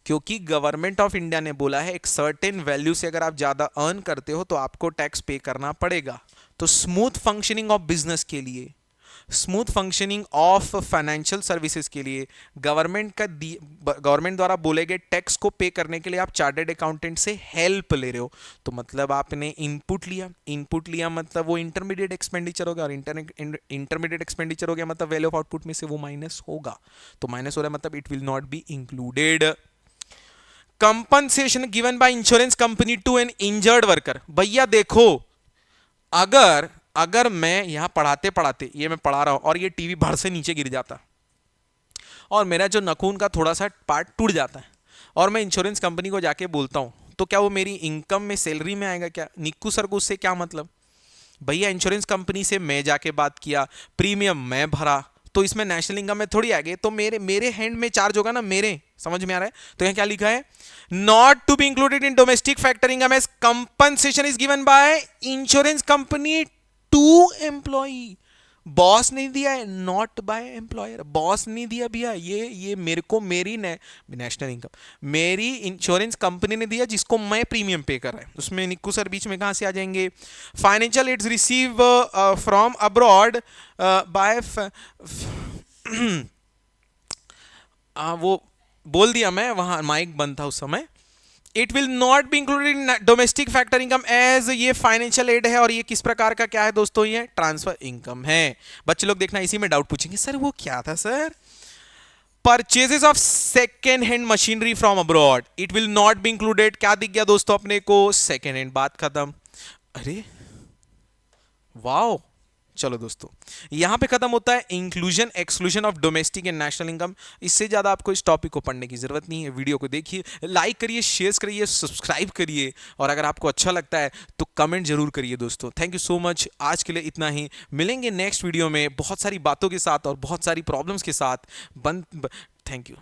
क्योंकि गवर्नमेंट ऑफ इंडिया ने बोला है एक सर्टेन वैल्यू से अगर आप ज्यादा अर्न करते हो तो आपको टैक्स पे करना पड़ेगा। तो स्मूथ फंक्शनिंग ऑफ बिजनेस के लिए, smooth functioning of financial services के लिए गवर्नमेंट द्वारा बोले गए टैक्स को पे करने के लिए आप चार्टर्ड अकाउंटेंट से हेल्प ले रहे हो। तो मतलब आपने इनपुट लिया मतलब वो इंटरमीडिएट एक्सपेंडिचर हो गया, और इंटरमीडिएट एक्सपेंडिचर हो गया मतलब वैल्यू ऑफ आउटपुट में से वो माइनस होगा। तो माइनस हो रहा है मतलब it will not be included. Compensation given by insurance company to an injured worker. भैया देखो, अगर मैं यहां पढ़ाते ये मैं पढ़ा रहा हूं और ये टीवी भर से नीचे गिर जाता और मेरा जो नखून का थोड़ा सा पार्ट टूट जाता है और मैं इंश्योरेंस कंपनी को जाके बोलता हूं, तो क्या वो मेरी इनकम में, सैलरी में आएगा क्या? निक्कू सर को उससे क्या मतलब? भैया इंश्योरेंस कंपनी से मैं जाके बात किया, प्रीमियम मैं भरा, तो इसमें नेशनल इनकम में थोड़ी आ गए, तो मेरे हैंड में चार्ज होगा ना, मेरे, समझ में आ रहा है? तो यहां क्या लिखा है? Not to be included in domestic factor income as compensation is given by insurance company to employee. Boss नहीं दिया है, नॉट बाय एम्प्लॉयर। बॉस नहीं दिया भैया, ये मेरे को मेरी नेशनल इनकम मेरी इंश्योरेंस कंपनी ने दिया जिसको मैं प्रीमियम पे कर रहा है। उसमें निक्कू सर बीच में कहां से आ जाएंगे? Financial aids receive from abroad by वो बोल दिया मैं, वहां माइक बंद था उस समय। It will not be included in domestic factor income as ये फाइनेंशियल एड है, और ये किस प्रकार का क्या है दोस्तों, ये ट्रांसफर इनकम है। बच्चे लोग देखना इसी में डाउट पूछेंगे, सर वो क्या था sir. Purchases of second hand machinery from abroad, it will not be included. क्या दिख गया दोस्तों अपने को, सेकेंड हैंड, बात खत्म। अरे वाओ, चलो दोस्तों यहां पे खत्म होता है inclusion exclusion of domestic and national income. इससे ज्यादा आपको इस टॉपिक को पढ़ने की जरूरत नहीं है। वीडियो को देखिए, लाइक करिए, शेयर करिए, सब्सक्राइब करिए, और अगर आपको अच्छा लगता है तो कमेंट जरूर करिए दोस्तों। थैंक यू सो मच, आज के लिए इतना ही। मिलेंगे नेक्स्ट वीडियो में बहुत सारी बातों के साथ और बहुत सारी प्रॉब्लम्स के साथ। Thank you.